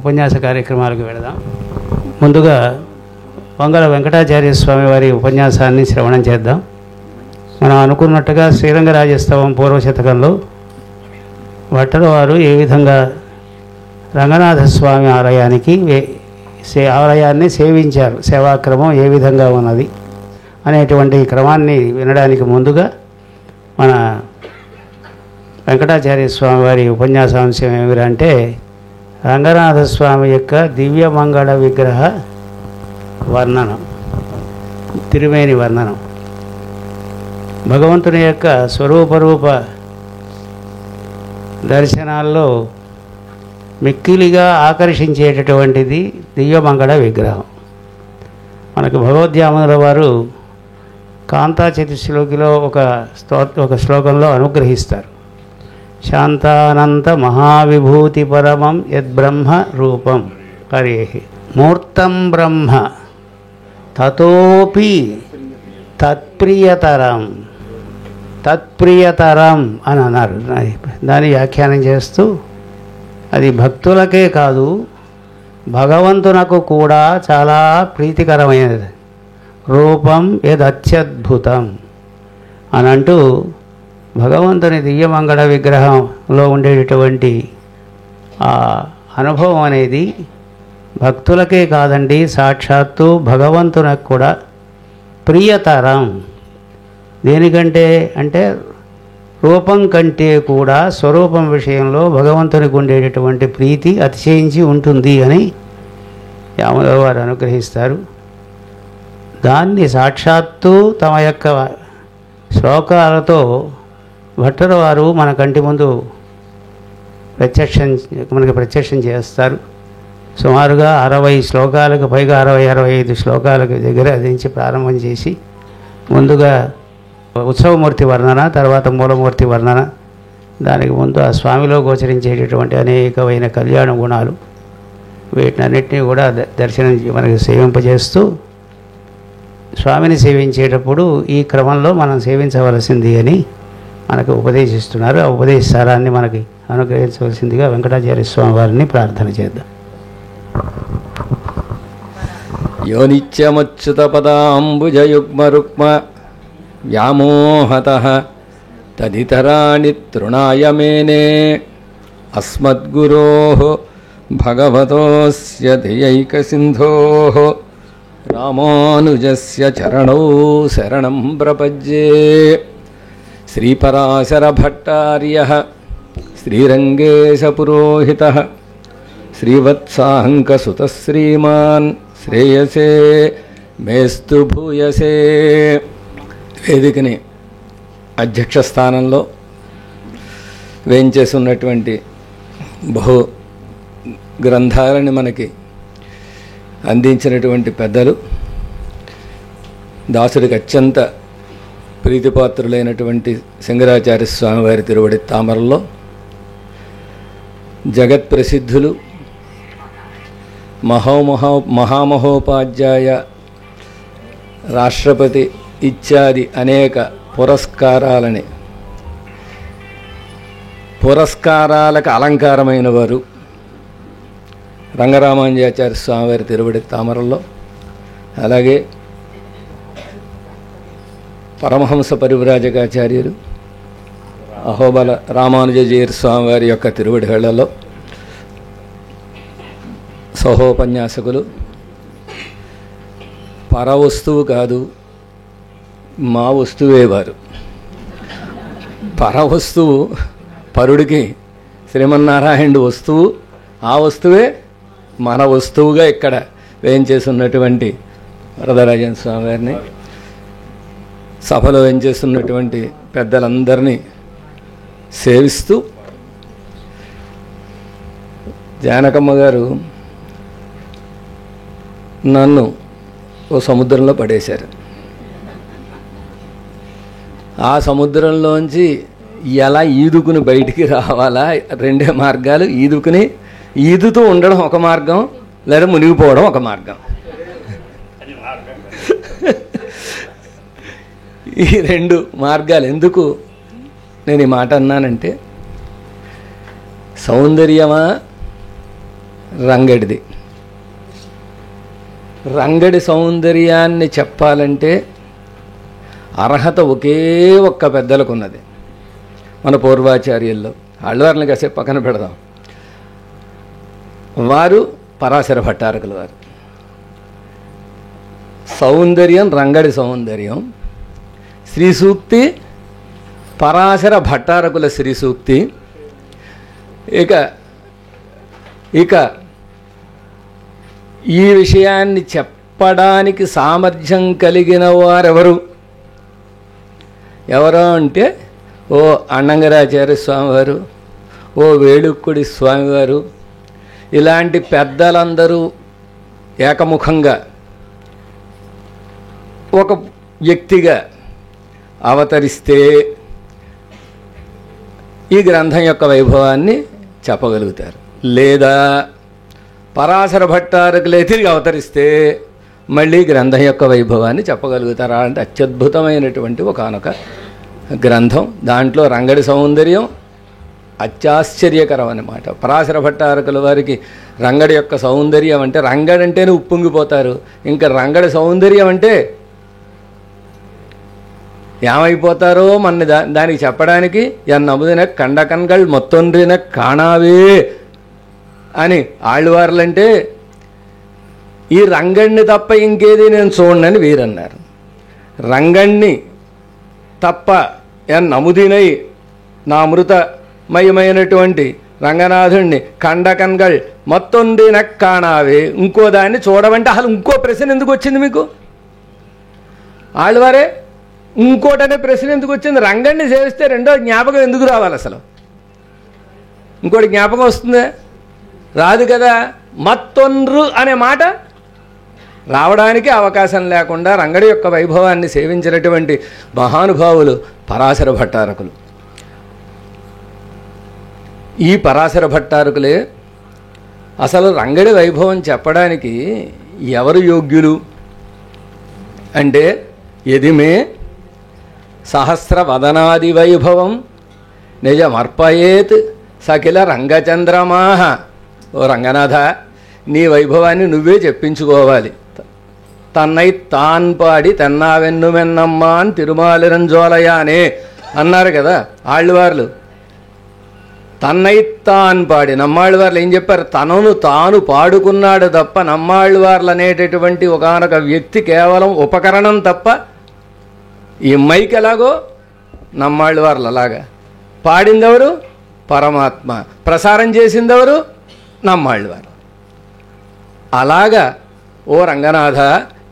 ఉపన్యాస కార్యక్రమాలకు వెళదాం. ముందుగా వంగల వెంకటాచార్య స్వామి వారి ఉపన్యాసాన్ని శ్రవణం చేద్దాం. మనం అనుకున్నట్టుగా శ్రీరంగరాజస్తవం పూర్వశతకంలో భట్టరు వారు ఏ విధంగా రంగనాథస్వామి ఆలయాన్ని సేవించారు, సేవాక్రమం ఏ విధంగా ఉన్నది అనేటువంటి క్రమాన్ని వినడానికి ముందుగా మన వెంకటాచార్య స్వామి వారి ఉపన్యాసాంశం ఏమిటంటే రంగనాథస్వామి యొక్క దివ్యమంగళ విగ్రహ వర్ణనం, తిరుమేని వర్ణనం. భగవంతుని యొక్క స్వరూపరూప దర్శనాల్లో మిక్కిలిగా ఆకర్షించేటటువంటిది దివ్యమంగళ విగ్రహం. మనకు భగవద్యామునుల వారు కాంతా చతుశ్లోకిలో ఒక శ్లోకంలో అనుగ్రహిస్తారు. శాంతానంత మహావిభూతి పరమం యద్బ్రహ్మ రూపం హరేహి మూర్తం బ్రహ్మ తతోపి తత్ప్రియతరం అని అన్నారు. దాన్ని వ్యాఖ్యానం చేస్తూ అది భక్తులకే కాదు భగవంతునకు కూడా చాలా ప్రీతికరమైనది. రూపం యదత్యద్భుతం అని అంటూ భగవంతుని దివ్యమంగళ విగ్రహంలో ఉండేటటువంటి ఆ అనుభవం అనేది భక్తులకే కాదండి, సాక్షాత్తు భగవంతునకు కూడా ప్రియతరం. దేనికంటే అంటే రూపం కంటే కూడా స్వరూపం విషయంలో భగవంతునికి ఉండేటటువంటి ప్రీతి అతిశయించి ఉంటుంది అని యాముల వారు అనుగ్రహిస్తారు. దాన్ని సాక్షాత్తు తమ యొక్క శ్లోకాలతో భట్టరు వారు మన కంటి ముందు ప్రత్యక్షం చేస్తారు. సుమారుగా 60 శ్లోకాలకు పైగా 60-65 శ్లోకాలకు దగ్గర అదించి ప్రారంభం చేసి ముందుగా ఉత్సవమూర్తి వర్ణన, తర్వాత మూలమూర్తి వర్ణన, దానికి ముందు ఆ స్వామిలో గోచరించేటటువంటి అనేకమైన కళ్యాణ గుణాలు, వీటినన్నిటినీ కూడా దర్శనం మనకి సేవింపజేస్తూ స్వామిని సేవించేటప్పుడు ఈ క్రమంలో మనం సేవించవలసింది అని మనకు ఉపదేశిస్తున్నారు. ఆ ఉపదేశ సారాన్ని మనకి అనుగ్రహించవలసిందిగా వెంకటాచార్య స్వామి వారిని ప్రార్థన చేద్దాం. యో నిత్యమచ్యుతపదాంబుజయుగ్మరుక్మ వ్యామోహతః తదితరాణి తృణాయ మేనే అస్మద్గురోః భగవతోస్య దయైకసింధోః రామానుజస్య చరణౌ శరణం ప్రపద్యే. శ్రీపరాశరభట్టార్యః శ్రీరంగేశపురోహితః శ్రీవత్సాంకసుతః శ్రీమాన్ శ్రేయసే మేస్తు భూయసే. వేదికని అధ్యక్ష స్థానంలో వేయించేసి ఉన్నటువంటి బహు గ్రంథాలని మనకి అందించినటువంటి పెద్దలు, దాసుడికి అత్యంత ప్రీతిపాత్రులైనటువంటి సింగరాచార్య స్వామివారి తిరువడి తామరలో జగత్ ప్రసిద్ధులు మహామహోపాధ్యాయ, రాష్ట్రపతి ఇత్యాది అనేక పురస్కారాలకు అలంకారమైన వారు రంగరామానుజాచార్య స్వామివారి తిరువడి తామరలో, అలాగే పరమహంస పరివ్రాజకాచార్యులు అహోబల రామానుజీయర్ స్వామివారి యొక్క తిరువడి హళ్లలో సహోపన్యాసకులు. పర వస్తువు కాదు, మా వస్తువే వారు. పర వస్తువు పరుడికి శ్రీమన్నారాయణుడు వస్తువు, ఆ వస్తువే మన వస్తువుగా ఇక్కడ వేయించేసి ఉన్నటువంటి వరదరాజన్ స్వామి గారిని, సభలో వేయించేస్తున్నటువంటి పెద్దలందరినీ సేవిస్తూ జానకమ్మ గారు నన్ను ఓ సముద్రంలో పడేశారు. ఆ సముద్రంలోంచి ఎలా ఈదుకుని బయటికి రావాలా, రెండే మార్గాలు. ఈదుతూ ఉండడం ఒక మార్గం, లేదా మునిగిపోవడం ఒక మార్గం. ఈ రెండు మార్గాలు. ఎందుకు నేను ఈ మాట అన్నానంటే, సౌందర్యమా రంగడిది. రంగడి సౌందర్యాన్ని చెప్పాలంటే అర్హత ఒకే ఒక్క పెద్దలకు ఉన్నది, మన పూర్వాచార్యుల్లో. ఆళ్వార్లను కాసేపు పక్కన పెడదాం. వారు పరాశర భట్టారకుల వారు. సౌందర్యం రంగడి సౌందర్యం. శ్రీ సూక్తి పరాశర భట్టారకుల శ్రీ సూక్తి. ఇక ఈ విషయాన్ని చెప్పడానికి సామర్థ్యం కలిగిన వారెవరు అంటే ఓ అన్నంగరాచార్య స్వామివారు, ఓ వేళుక్కుడి స్వామివారు, ఇలాంటి పెద్దలందరూ ఏకముఖంగా ఒక వ్యక్తిగా అవతరిస్తే ఈ గ్రంథం యొక్క వైభవాన్ని చెప్పగలుగుతారు. లేదా పరాశర భట్టారకులే తిరిగి అవతరిస్తే మళ్ళీ గ్రంథం యొక్క వైభవాన్ని చెప్పగలుగుతారా అంటే అత్యద్భుతమైనటువంటి ఒకానొక గ్రంథం. దాంట్లో రంగడి సౌందర్యం అత్యాశ్చర్యకరం అన్నమాట. పరాశర భట్టారకుల వారికి రంగడి యొక్క సౌందర్యం అంటే, రంగడి అంటేనే ఉప్పొంగిపోతారు. ఇంకా రంగడి సౌందర్యం అంటే ఏమైపోతారో మన దానికి చెప్పడానికి ఎన్నముదిన కండకన్గళ్ మొత్తొండ్రిన కాణావే అని ఆళ్వార్లంటే ఈ రంగణ్ణి తప్ప ఇంకేది నేను చూడనని వీరన్నారు. రంగణ్ణి తప్ప ఎన్నముదినై నా అమృతమయమైనటువంటి రంగనాథుణ్ణి కండకన్గళ్ మొత్తొండ్రిన కాణావే, ఇంకో దాన్ని చూడమంటే అసలు ఇంకో ప్రశ్న ఎందుకు వచ్చింది మీకు? ఆళ్వారే ఇంకోటనే ప్రశ్న ఎందుకు వచ్చింది? రంగణ్ణి సేవిస్తే రెండో జ్ఞాపకం ఎందుకు రావాలి? అసలు ఇంకోటి జ్ఞాపకం వస్తుందా? రాదు కదా. మత్తొండ్రు అనే మాట రావడానికి అవకాశం లేకుండా రంగడి యొక్క వైభవాన్ని సేవించినటువంటి మహానుభావులు పరాశర భట్టారకులు. ఈ పరాశర భట్టారకులే అసలు రంగడి వైభవం చెప్పడానికి ఎవరు యోగ్యులు అంటే, ఎదిమే సహస్రవదనాది వైభవం నిజమర్పయేత్ సకిల రంగచంద్రమాహ. ఓ రంగనాథ, నీ వైభవాన్ని నువ్వే చెప్పించుకోవాలి. తన్నై తాన్ పాడి తెన్నావెన్నుమెన్నమ్మా అని తిరుమాలిరంజోలయానే అన్నారు కదా ఆళ్వార్లు. తన్నై తాన్ పాడి, నమ్మాళ్ళవార్లు ఏం చెప్పారు? తనను తాను పాడుకున్నాడు తప్ప, నమ్మాళ్ళవార్లు అనేటటువంటి ఒకానొక వ్యక్తి కేవలం ఉపకరణం తప్ప. ఈ మైక్ ఎలాగో నమ్మాళ్ళవార్లు అలాగా, పాడిందెవరు? పరమాత్మ. ప్రసారం చేసిందెవరు? నమ్మాళ్ళవారు. అలాగా ఓ రంగనాథ,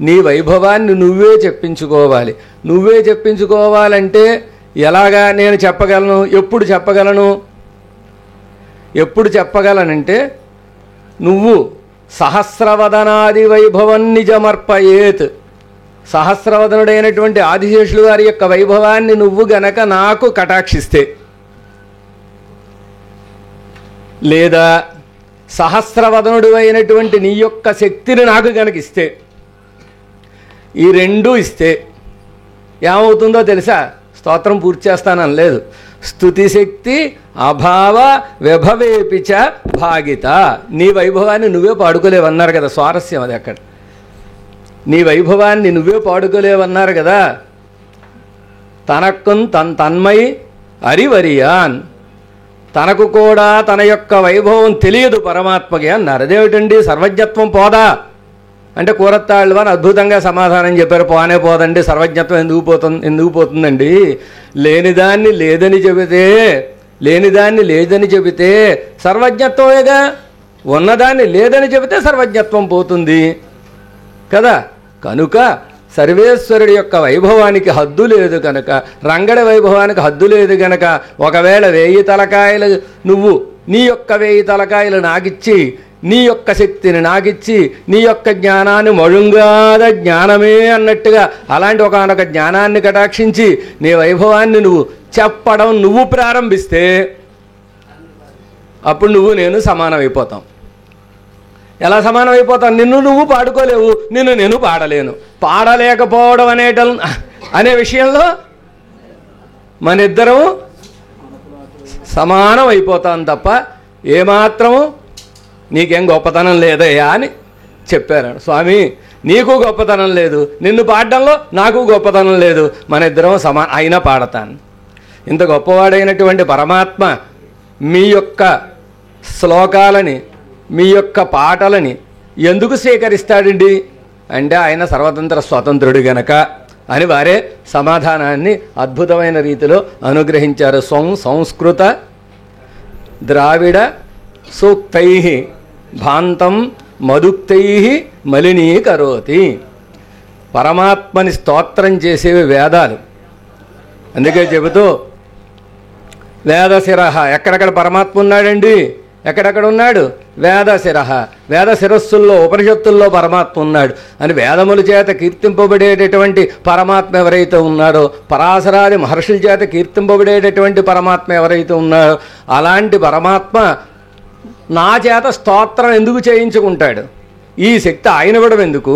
నీ వైభవాన్ని నువ్వే చెప్పించుకోవాలి. నువ్వే చెప్పించుకోవాలంటే ఎలాగా నేను చెప్పగలను? ఎప్పుడు చెప్పగలను? ఎప్పుడు చెప్పగలనంటే, నువ్వు సహస్రవదనాది వైభవం నిజమర్పయేత్, సహస్రవదనుడైనటువంటి ఆదిశేషులు వారి యొక్క వైభవాన్ని నువ్వు గనక నాకు కటాక్షిస్తే, లేదా సహస్రవదనుడు అయినటువంటి నీ యొక్క శక్తిని నాకు గనక ఇస్తే, ఈ రెండూ ఇస్తే ఏమవుతుందో తెలుసా? స్తోత్రం పూర్తి చేస్తానని లేదు. స్తుతి శక్తి అభావ విభవేపిచ భాగిత. నీ వైభవాన్ని నువ్వే పాడుకోలేవన్నారు కదా. స్వారస్యం అది అక్కడ. నీ వైభవాన్ని నువ్వే పాడుకోలేవన్నారు కదా. తనకు తన్మై అరివరియాన్, తనకు కూడా తన యొక్క వైభవం తెలియదు పరమాత్మకి అన్నారు. అదేమిటండి, సర్వజ్ఞత్వం పోదా అంటే కూరత్తాళ్ళవారు అద్భుతంగా సమాధానం చెప్పారు. పోనే పోదండి, సర్వజ్ఞత్వం ఎందుకు పోతుందండి? లేనిదాన్ని లేదని చెబితే సర్వజ్ఞత్వమేగా. ఉన్నదాన్ని లేదని చెబితే సర్వజ్ఞత్వం పోతుంది కదా. కనుక సర్వేశ్వరుడి యొక్క వైభవానికి హద్దు లేదు కనుక, రంగడి వైభవానికి హద్దు లేదు కనుక, ఒకవేళ 1000 తలకాయలు నువ్వు నీ యొక్క 1000 తలకాయలు నాకిచ్చి, నీ యొక్క శక్తిని నాకిచ్చి, నీ యొక్క జ్ఞానాన్ని మழுంగాద జ్ఞానమే అన్నట్టుగా అలాంటి ఒకనొక జ్ఞానాన్ని కటాక్షించి నీ వైభవాన్ని నువ్వు చెప్పడం నువ్వు ప్రారంభిస్తే అప్పుడు నువ్వు నేను సమానమైపోతాం. ఎలా సమానమైపోతాం? నిన్ను నువ్వు పాడుకోలేవు, నిన్ను నేను పాడలేను. పాడలేకపోవడం అనే విషయంలో మన ఇద్దరం సమానం అయిపోతాం తప్ప ఏమాత్రము నీకేం గొప్పతనం లేదయ్యా అని చెప్పారు. స్వామి నీకు గొప్పతనం లేదు, నిన్ను పాడడంలో నాకు గొప్పతనం లేదు, మన ఇద్దరం అయినా పాడతాను. ఇంత గొప్పవాడైనటువంటి పరమాత్మ మీ యొక్క శ్లోకాలని మీ యొక్క పాటలని ఎందుకు స్వీకరిస్తాడండి అంటే ఆయన సర్వతంత్ర స్వతంత్రుడు గనక అని వారే సమాధానాన్ని అద్భుతమైన రీతిలో అనుగ్రహించారు. సంస్కృత ద్రావిడ సూక్తై భాంతం మదుక్తై మలినీకరోతి. పరమాత్మని స్తోత్రం చేసేవి వేదాలు. అందుకే చెబుతూ వేదశిరః, ఎక్కడెక్కడ పరమాత్మ ఉన్నాడండి, ఎక్కడెక్కడ ఉన్నాడు? వేదశిరః, వేద శిరస్సుల్లో ఉపనిషత్తుల్లో పరమాత్మ ఉన్నాడు అని వేదముల చేత కీర్తింపబడేటటువంటి పరమాత్మ ఎవరైతే ఉన్నాడో, పరాశరాది మహర్షుల చేత కీర్తింపబడేటటువంటి పరమాత్మ ఎవరైతే ఉన్నాడో, అలాంటి పరమాత్మ నా చేత స్తోత్రం ఎందుకు చేయించుకుంటాడు? ఈ శక్తి ఆయన ఇవ్వడం ఎందుకు?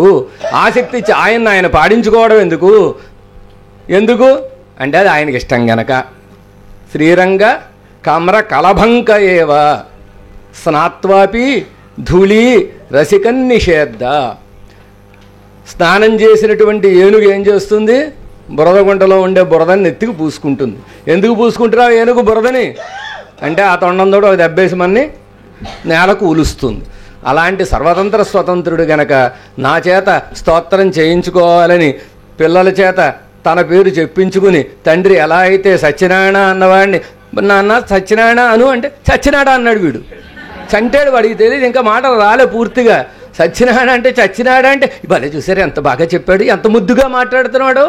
ఆ శక్తి ఆయన పాడించుకోవడం ఎందుకు? అంటే అది ఆయనకి ఇష్టం గనక. శ్రీరంగ కమ్ర కలభంక ఏవ స్నాత్వాపి ధూళి రసికన్నిషేద్ద. స్నానం చేసినటువంటి ఏనుగు ఏం చేస్తుంది? బురద గుంటలో ఉండే బురదని నెత్తికి పూసుకుంటుంది. ఎందుకు పూసుకుంటున్నావు ఏనుగు బురదని అంటే ఆ తొండంతో ఒక దెబ్బేసి మన్ని నేలకు ఉలుస్తుంది. అలాంటి సర్వతంత్ర స్వతంత్రుడు గనక నా చేత స్తోత్రం చేయించుకోవాలని పిల్లల చేత తన పేరు చెప్పించుకుని, తండ్రి ఎలా అయితే సత్యనారాయణ అన్నవాడిని నాన్న సత్యనారాయణ అను అంటే చచ్చినాడా అన్నాడు. వీడు చంటాడు, వాడికి తెలియదు, ఇంకా మాటలు రాలే పూర్తిగా. సత్యనారాయణ అంటే చచ్చినాడా అంటే భలే చూసారు ఎంత బాగా చెప్పాడు, ఎంత ముద్దుగా మాట్లాడుతున్నాడు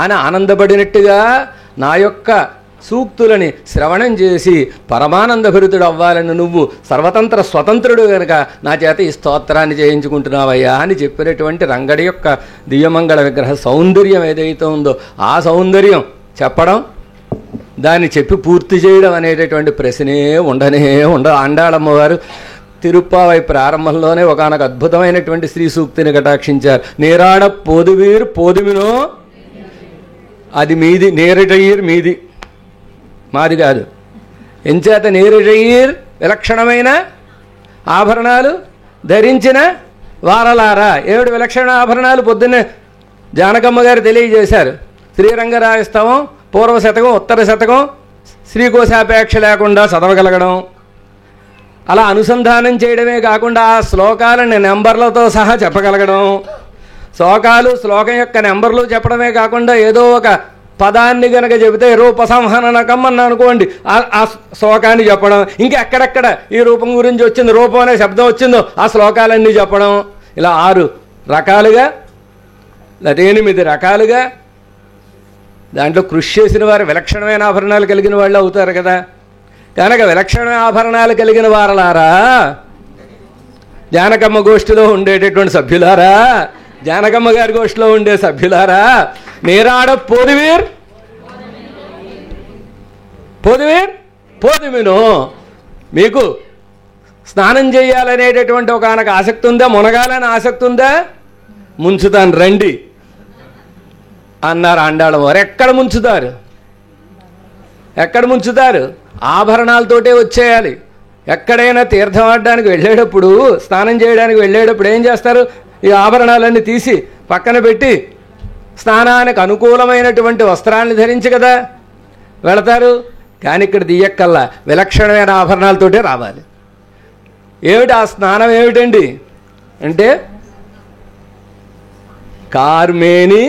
అని ఆనందపడినట్టుగా నా యొక్క సూక్తులని శ్రవణం చేసి పరమానందభరితుడు అవ్వాలని నువ్వు సర్వతంత్ర స్వతంత్రుడు కనుక నా చేత ఈ స్తోత్రాన్ని చేయించుకుంటున్నావయ్యా అని చెప్పినటువంటి రంగడి యొక్క దివ్యమంగళ విగ్రహ సౌందర్యం ఏదైతే ఉందో ఆ సౌందర్యం చెప్పడం, దాన్ని చెప్పి పూర్తి చేయడం అనేటటువంటి ప్రశ్నే ఉండదు. ఆండాళమ్మవారు తిరుప్పావై ప్రారంభంలోనే ఒకనొక అద్భుతమైనటువంటి శ్రీ సూక్తిని కటాక్షించారు. నేరాడ పోదువీర్ పోదుమినో, అది మీది, నేరటయ్యర్ మీది, మాది కాదు. ఎంచేత నేరటయ్యర్ విలక్షణమైన ఆభరణాలు ధరించిన వారలారా. 7 విలక్షణ ఆభరణాలు పొద్దున్నే జానకమ్మ గారు తెలియజేశారు. శ్రీరంగరాయస్తవం, పూర్వ శతకం, ఉత్తర శతకం, శ్రీకోశాపేక్ష లేకుండా చదవగలగడం, అలా అనుసంధానం చేయడమే కాకుండా ఆ శ్లోకాలని నెంబర్లతో సహా చెప్పగలగడం, శ్లోకం యొక్క నెంబర్లు చెప్పడమే కాకుండా ఏదో ఒక పదాన్ని గనక చెబితే రూపసంహనకం అన్న అనుకోండి, ఆ శ్లోకాన్ని చెప్పడం, ఇంకా ఎక్కడెక్కడ ఈ రూపం గురించి వచ్చింది, రూపం అనే శబ్దం వచ్చిందో ఆ శ్లోకాలన్నీ చెప్పడం, ఇలా 6 రకాలుగా లేదా 8 రకాలుగా దాంట్లో కృషి చేసిన వారు విలక్షణమైన ఆభరణాలు కలిగిన వాళ్ళు అవుతారు కదా. కనుక విలక్షణమైన ఆభరణాలు కలిగిన వారలారా, జానకమ్మ గోష్ఠిలో ఉండేటటువంటి సభ్యులారా, జానకమ్మ గారి గోష్ఠిలో ఉండే సభ్యులారా, నేరాడ పోదువీర్ పోదుమినో. మీకు స్నానం చేయాలనేటటువంటి ఒకనొక ఆసక్తి ఉందా? మునగాలని ఆసక్తి ఉందా? ముంచుతాను రండి అన్నారు ఆండాళం వారు. ఎక్కడ ముంచుతారు? ఆభరణాలతోటే వచ్చేయాలి. ఎక్కడైనా తీర్థం ఆడడానికి వెళ్ళేటప్పుడు, స్నానం చేయడానికి వెళ్ళేటప్పుడు ఏం చేస్తారు? ఈ ఆభరణాలన్నీ తీసి పక్కన పెట్టి స్నానానికి అనుకూలమైనటువంటి వస్త్రాన్ని ధరించి కదా వెళతారు. కానీ ఇక్కడ దియ్యక్కల్లా విలక్షణమైన ఆభరణాలతోటే రావాలి. ఏమిటి ఆ స్నానం ఏమిటండి అంటే కార్మేని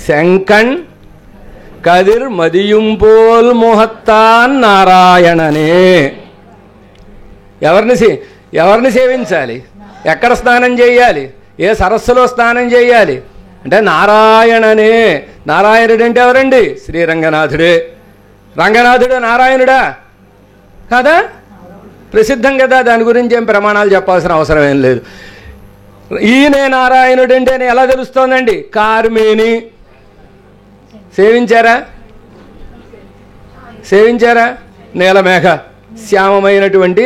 శంకణ్ కదిర్ మదియుంపోల్ మోహత్తాన్ నారాయణనే. ఎవరిని సేవించాలి? ఎక్కడ స్నానం చేయాలి? ఏ సరస్సులో స్నానం చేయాలి అంటే నారాయణనే. నారాయణుడు అంటే ఎవరండి? శ్రీరంగనాథుడే. రంగనాథుడు నారాయణుడా కదా? ప్రసిద్ధం కదా, దాని గురించి ఏం ప్రమాణాలు చెప్పాల్సిన అవసరం ఏం లేదు. ఈయనే నారాయణుడు అంటే ఎలా తెలుస్తోందండి? కార్మేని సేవించారా? నీలమేఘ శ్యామమైనటువంటి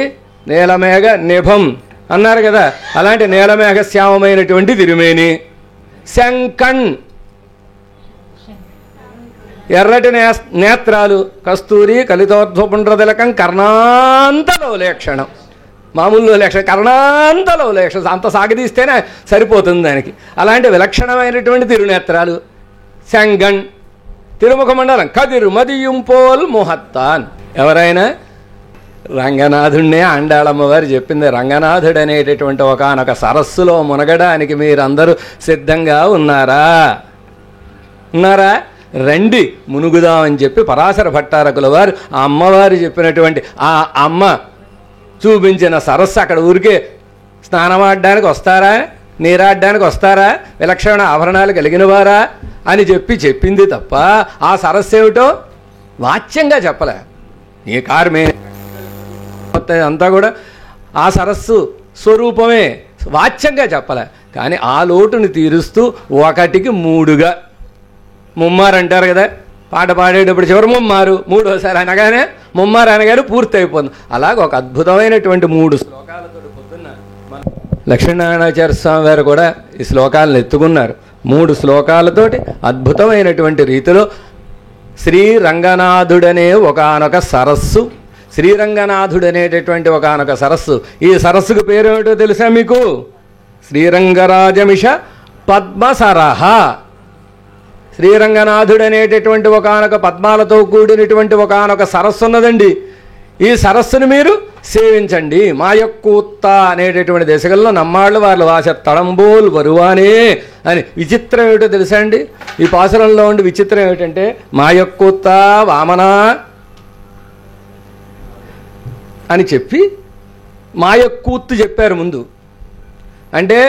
నీలమేఘ నిభం అన్నారు కదా, అలాంటి నీలమేఘ శ్యామమైనటువంటి తిరుమేని. శంకణ్ ఎర్రటి నేత్రాలు, కస్తూరి కలితోర్ధ్వపుండ్రతిలకం కర్ణాంతలోలేక్షణం. మామూలు లక్ష కర్ణాంతలో లక్ష అంత సాగదీస్తేనే సరిపోతుంది దానికి. అలాంటి విలక్షణమైనటువంటి తిరునేత్రాలు. శంగణ్ తిరుముఖ మండలం కదిరు మదియుంపోల్ ముహత్తాన్. ఎవరైనా రంగనాథుడినే ఆండాళమ్మ వారు చెప్పింది. రంగనాథుడు అనేటటువంటి ఒకానొక సరస్సులో మునగడానికి మీరందరూ సిద్ధంగా ఉన్నారా? రండి మునుగుదామని చెప్పి పరాశర భట్టారకుల వారు ఆ అమ్మవారు చెప్పినటువంటి ఆ అమ్మ చూపించిన సరస్సు. అక్కడ ఊరికే స్నానమాడడానికి వస్తారా, నీరాడడానికి వస్తారా, విలక్షణ ఆభరణాలు కలిగిన వారా అని చెప్పింది తప్ప ఆ సరస్సు ఏమిటో వాచ్యంగా చెప్పలే. ఈ కార్మే అంతా కూడా ఆ సరస్సు స్వరూపమే వాచ్యంగా చెప్పలే. కానీ ఆ లోటుని తీరుస్తూ ఒకటికి మూడుగా ముమ్మారు అంటారు కదా, పాట పాడేటప్పుడు చివరి ముమ్మారు, మూడోసారి అనగానే ముమ్మారు అనగానే పూర్తి అయిపోతుంది. అలాగ ఒక అద్భుతమైనటువంటి 3 శ్లోకాలతో పొద్దున్న లక్ష్మీనారాయణాచార్య స్వామి వారు కూడా ఈ శ్లోకాలను ఎత్తుకున్నారు. 3 శ్లోకాలతోటి అద్భుతమైనటువంటి రీతిలో శ్రీరంగనాథుడనే ఒకానొక సరస్సు, శ్రీరంగనాథుడనేటటువంటి ఒకానొక సరస్సు. ఈ సరస్సుకు పేరేమిటో తెలుసా మీకు? శ్రీరంగరాజమిష పద్మసరహ. శ్రీరంగనాథుడు అనేటటువంటి ఒకానొక పద్మాలతో కూడినటువంటి ఒకానొక సరస్సు ఉన్నదండి. ఈ సరస్సును మీరు సేవించండి. మాయక్కూత్త అనేటటువంటి దేశంలో నమ్మాళ్ళు వాళ్ళు వాస తడంబోల్ వరువానే అని. విచిత్రం ఏమిటో తెలుసా అండి? ఈ పాసురంలో ఉండి విచిత్రం ఏమిటంటే మాయక్కూత్త వామనా అని చెప్పి మాయక్కూత్తు చెప్పారు ముందు. అంటే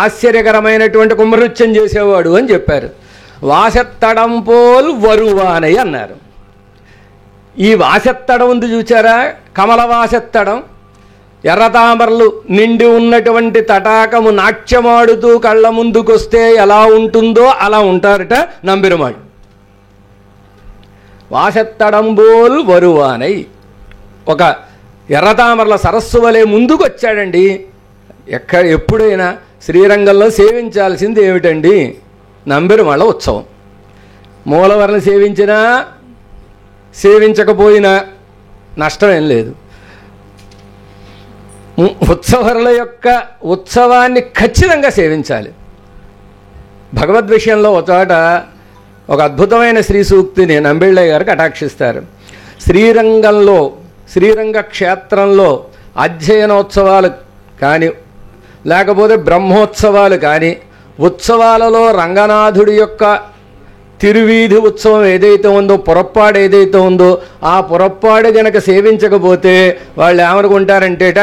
ఆశ్చర్యకరమైనటువంటి కుంభనృత్యం చేసేవాడు అని చెప్పారు. వాసెత్తడంపోల్ వరువానై అన్నారు. ఈ వాసెత్తడం ఉంది చూచారా, కమల వాసెత్తడం. ఎర్రతామరలు నిండి ఉన్నటువంటి తటాకము నాట్యమాడుతూ కళ్ళ ముందుకొస్తే ఎలా ఉంటుందో అలా ఉంటారట నంబిరమాడు. వాసెత్తడంబోల్ వరువానై ఒక ఎర్రతామరల సరస్సు వలె ముందుకు వచ్చాడండి. ఎప్పుడైనా శ్రీరంగంలో సేవించాల్సింది ఏమిటండి? నంబెరుమాళ్ళ ఉత్సవం. మూలవర్ని సేవించినా సేవించకపోయినా నష్టమేం లేదు. ఉత్సవరుల యొక్క ఉత్సవాన్ని ఖచ్చితంగా సేవించాలి. భగవద్ విషయంలో ఒక చోట ఒక అద్భుతమైన శ్రీ సూక్తిని నంబిళ్ళయ్య గారు కటాక్షిస్తారు. శ్రీరంగ క్షేత్రంలో అధ్యయనోత్సవాలు కానీ లేకపోతే బ్రహ్మోత్సవాలు కానీ ఉత్సవాలలో రంగనాథుడి యొక్క తిరువీధి ఉత్సవం ఏదైతే ఉందో, పురప్పాడు ఏదైతే ఉందో, ఆ పురప్పాడు గనక సేవించకపోతే వాళ్ళు ఏమనుకుంటారంటేట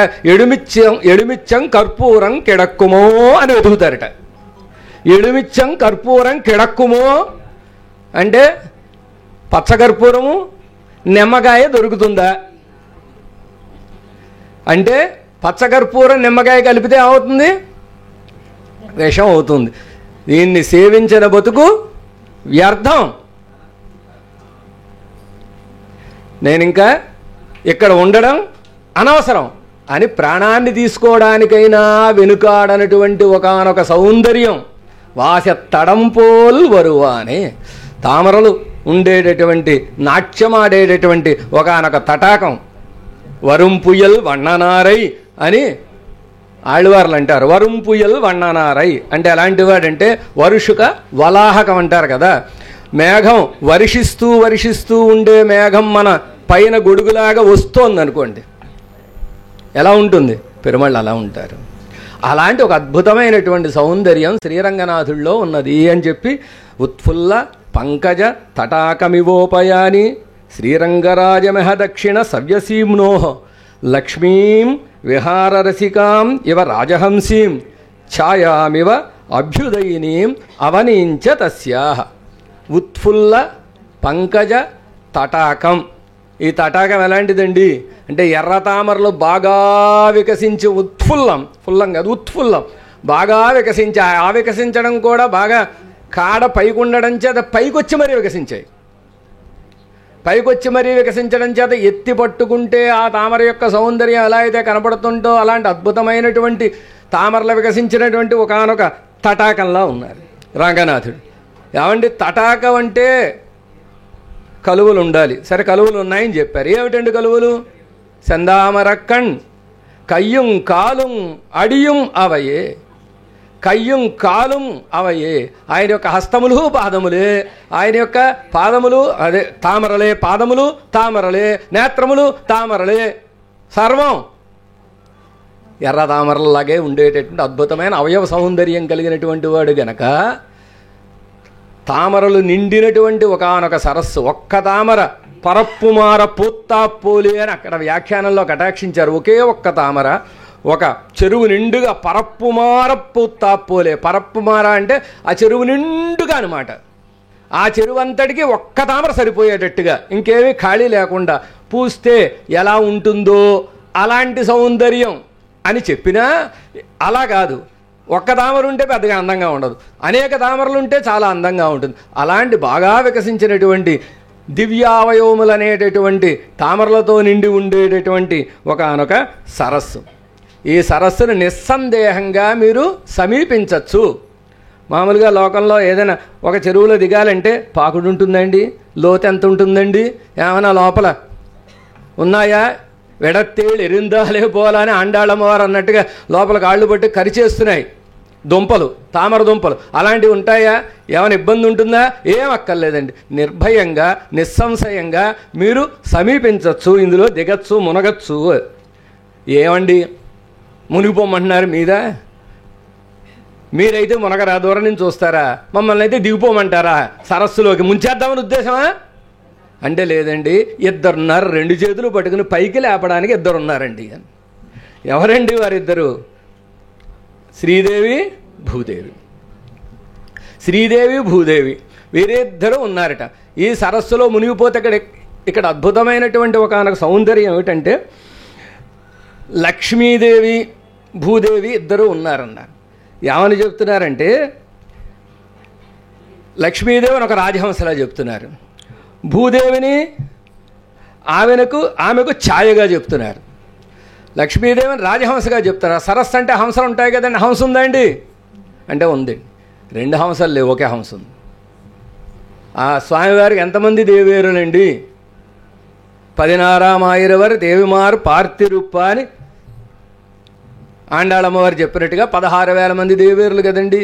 ఎడుమిచ్చం కర్పూరం కిడక్కుమో అని వెతుకుతారట. ఎడుమిచ్చం కర్పూరం కిడక్కుమో అంటే పచ్చకర్పూరము నిమ్మకాయ దొరుకుతుందా అంటే పచ్చకర్పూరం నిమ్మకాయ కలిపితే ఏమవుతుంది? విషం అవుతుంది. దీన్ని సేవించిన బతుకు వ్యర్థం. నేను ఇంకా ఇక్కడ ఉండడం అనవసరం అని ప్రాణాన్ని తీసుకోవడానికైనా వెనుకాడనటువంటి ఒకానొక సౌందర్యం వాసెత్తడంపోల్ వరువానే. తామరలు ఉండేటటువంటి నాట్యమాడేటటువంటి ఒకానొక తటాకం. వరుంపుయల్ వన్ననారై అని ఆళ్వార్లు అంటారు. వరుంపుయల్ వన్ననారై అంటే ఎలాంటి వాడంటే వరుషుక వలాహకం అంటారు కదా. మేఘం వర్షిస్తూ ఉండే మేఘం మన పైన గొడుగులాగా వస్తోంది అనుకోండి, ఎలా ఉంటుంది? పెరుమాళ్ళు అలా ఉంటారు. అలాంటి ఒక అద్భుతమైనటువంటి సౌందర్యం శ్రీరంగనాథుల్లో ఉన్నది అని చెప్పి ఉత్ఫుల్ల పంకజ తటాకమివోపయాని శ్రీరంగరాజమహ దక్షిణ సవ్యసీమ్నోహ లక్ష్మీం విహారరసికాం ఇవ రాజహంసీం ఛాయామివ అభ్యుదయినీం అవనీంచ తస్యాహ. ఉత్ఫుల్ల పంకజ తటాకం. ఈ తటాకం ఎలాంటిదండి అంటే ఎర్రతామరలు బాగా వికసించి ఫుల్లం కాదు ఉత్ఫుల్లం బాగా వికసించి, ఆ వికసించడం కూడా బాగా కాడ పైకి ఉండడం చేత పైకొచ్చి మరీ వికసించాయి. పైకొచ్చి మరీ వికసించడం చేత ఎత్తి పట్టుకుంటే ఆ తామర యొక్క సౌందర్యం ఎలా అయితే కనపడుతుంటో అలాంటి అద్భుతమైనటువంటి తామరలు వికసించినటువంటి ఒకానొక తటాకంలా ఉన్నారు రంగనాథుడు. ఏమండి తటాకం అంటే కలువలు ఉండాలి. సరే కలువలు ఉన్నాయని చెప్పారు. ఏమిటండి కలువలు? చందామరక్కణ్ కయ్యం కాలం అడియం అవయే, కయ్యం కాలం అవయే. ఆయన యొక్క హస్తములు పాదములే, ఆయన యొక్క పాదములు అదే తామరలే, పాదములు తామరలే, నేత్రములు తామరలే, సర్వం ఎర్ర తామరలాగే ఉండేటటువంటి అద్భుతమైన అవయవ సౌందర్యం కలిగినటువంటి వాడు గనక తామరలు నిండినటువంటి ఒకానొక సరస్సు, ఒక్క తామర పరప్పుమార పూత్తాపోలి అని అక్కడ వ్యాఖ్యానంలో కటాక్షించారు. ఒకే ఒక్క తామర ఒక చెరువు నిండుగా పరప్పుమార పూత్తాపోలే. పరప్పుమార అంటే ఆ చెరువు నిండుగా అనమాట. ఆ చెరువు అంతటికి ఒక్క తామర సరిపోయేటట్టుగా, ఇంకేమీ ఖాళీ లేకుండా పూస్తే ఎలా ఉంటుందో అలాంటి సౌందర్యం అని చెప్పినా అలా కాదు. ఒక్క తామర ఉంటే పెద్దగా అందంగా ఉండదు, అనేక తామరలు ఉంటే చాలా అందంగా ఉంటుంది. అలాంటి బాగా వికసించినటువంటి దివ్యావయవములు అనేటటువంటి తామరలతో నిండి ఉండేటటువంటి ఒకానొక సరస్సు. ఈ సరస్సును నిస్సందేహంగా మీరు సమీపించవచ్చు. మామూలుగా లోకంలో ఏదైనా ఒక చెరువులో దిగాలంటే పాకుడు ఉంటుందండి, లోతు ఎంత ఉంటుందండి, ఏమైనా లోపల ఉన్నాయా, వెడత్తేళ్ళు ఎరిందాలే పోలా అని ఆండాళ్ళమ్మవారు అన్నట్టుగా లోపల కాళ్ళు పట్టి కరిచేస్తున్నాయి దుంపలు, తామర దుంపలు. అలాంటివి ఉంటాయా, ఏమైనా ఇబ్బంది ఉంటుందా? ఏం అక్కర్లేదండి. నిర్భయంగా నిస్సంశయంగా మీరు సమీపించవచ్చు, ఇందులో దిగచ్చు, మునగచ్చు. ఏమండి మునిగిపోమంటున్నారు మీద? మీరైతే మునగరా, దూరం నుంచి చూస్తారా? మమ్మల్ని అయితే దిగిపోమంటారా సరస్సులోకి? ముంచేద్దామని ఉద్దేశమా అంటే లేదండి, ఇద్దరున్నారు, రెండు చేతులు పట్టుకుని పైకి లేపడానికి ఇద్దరున్నారండి. ఎవరండి వారిద్దరు? శ్రీదేవి భూదేవి. శ్రీదేవి భూదేవి వీరిద్దరూ ఉన్నారట. ఈ సరస్సులో మునిగిపోతే ఇక్కడ అద్భుతమైనటువంటి ఒకనొక సౌందర్యం ఏమిటంటే లక్ష్మీదేవి భూదేవి ఇద్దరూ ఉన్నారన్నారు. ఏమని చెప్తున్నారంటే లక్ష్మీదేవిని ఒక రాజహంసలా చెప్తున్నారు, భూదేవిని ఆమెకు ఛాయగా చెప్తున్నారు. లక్ష్మీదేవిని రాజహంసగా చెప్తున్నారు. సరస్సు అంటే హంసలు ఉంటాయి కదండి, హంస ఉందండి అంటే ఉంది. రెండు హంసలు లేవు, ఒకే హంస ఉంది. ఆ స్వామివారికి ఎంతమంది దేవేరులండి? 16,000 దేవిమారు పార్తిరుప్ప అని ఆండాళమ్మవారు చెప్పినట్టుగా 16,000 మంది దేవేరులు కదండి.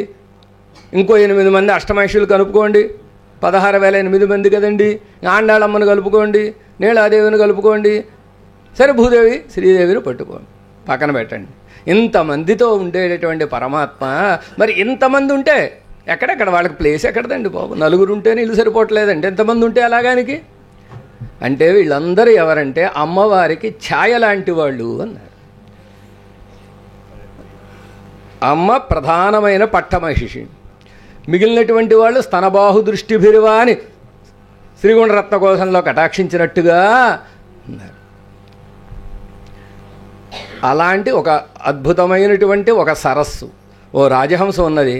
ఇంకో 8 మంది అష్టమహిషులు కలుపుకోండి, 16,008 మంది కదండి. ఆండాళమ్మను కలుపుకోండి, నీలాదేవిని కలుపుకోండి, సరే భూదేవి శ్రీదేవిని పట్టుకోండి, పక్కన పెట్టండి. ఇంతమందితో ఉండేటటువంటి పరమాత్మ మరి ఇంతమంది ఉంటే ఎక్కడెక్కడ వాళ్ళకి ప్లేస్ ఎక్కడదండి బాబు? నలుగురు ఉంటేనే ఇల్లు సరిపోవట్లేదండి, ఎంతమంది ఉంటే అలాగానికి? అంటే వీళ్ళందరూ ఎవరంటే అమ్మవారికి ఛాయ లాంటి వాళ్ళు అన్నారు. అమ్మ ప్రధానమైన పట్టమహిషి, మిగిలినటువంటి వాళ్ళు స్తనబాహు దృష్టిభిరువా అని శ్రీగుణరత్న కోశంలో కటాక్షించినట్టుగా ఉన్నారు. అలాంటి ఒక అద్భుతమైనటువంటి ఒక సరస్సు, ఓ రాజహంస ఉన్నది.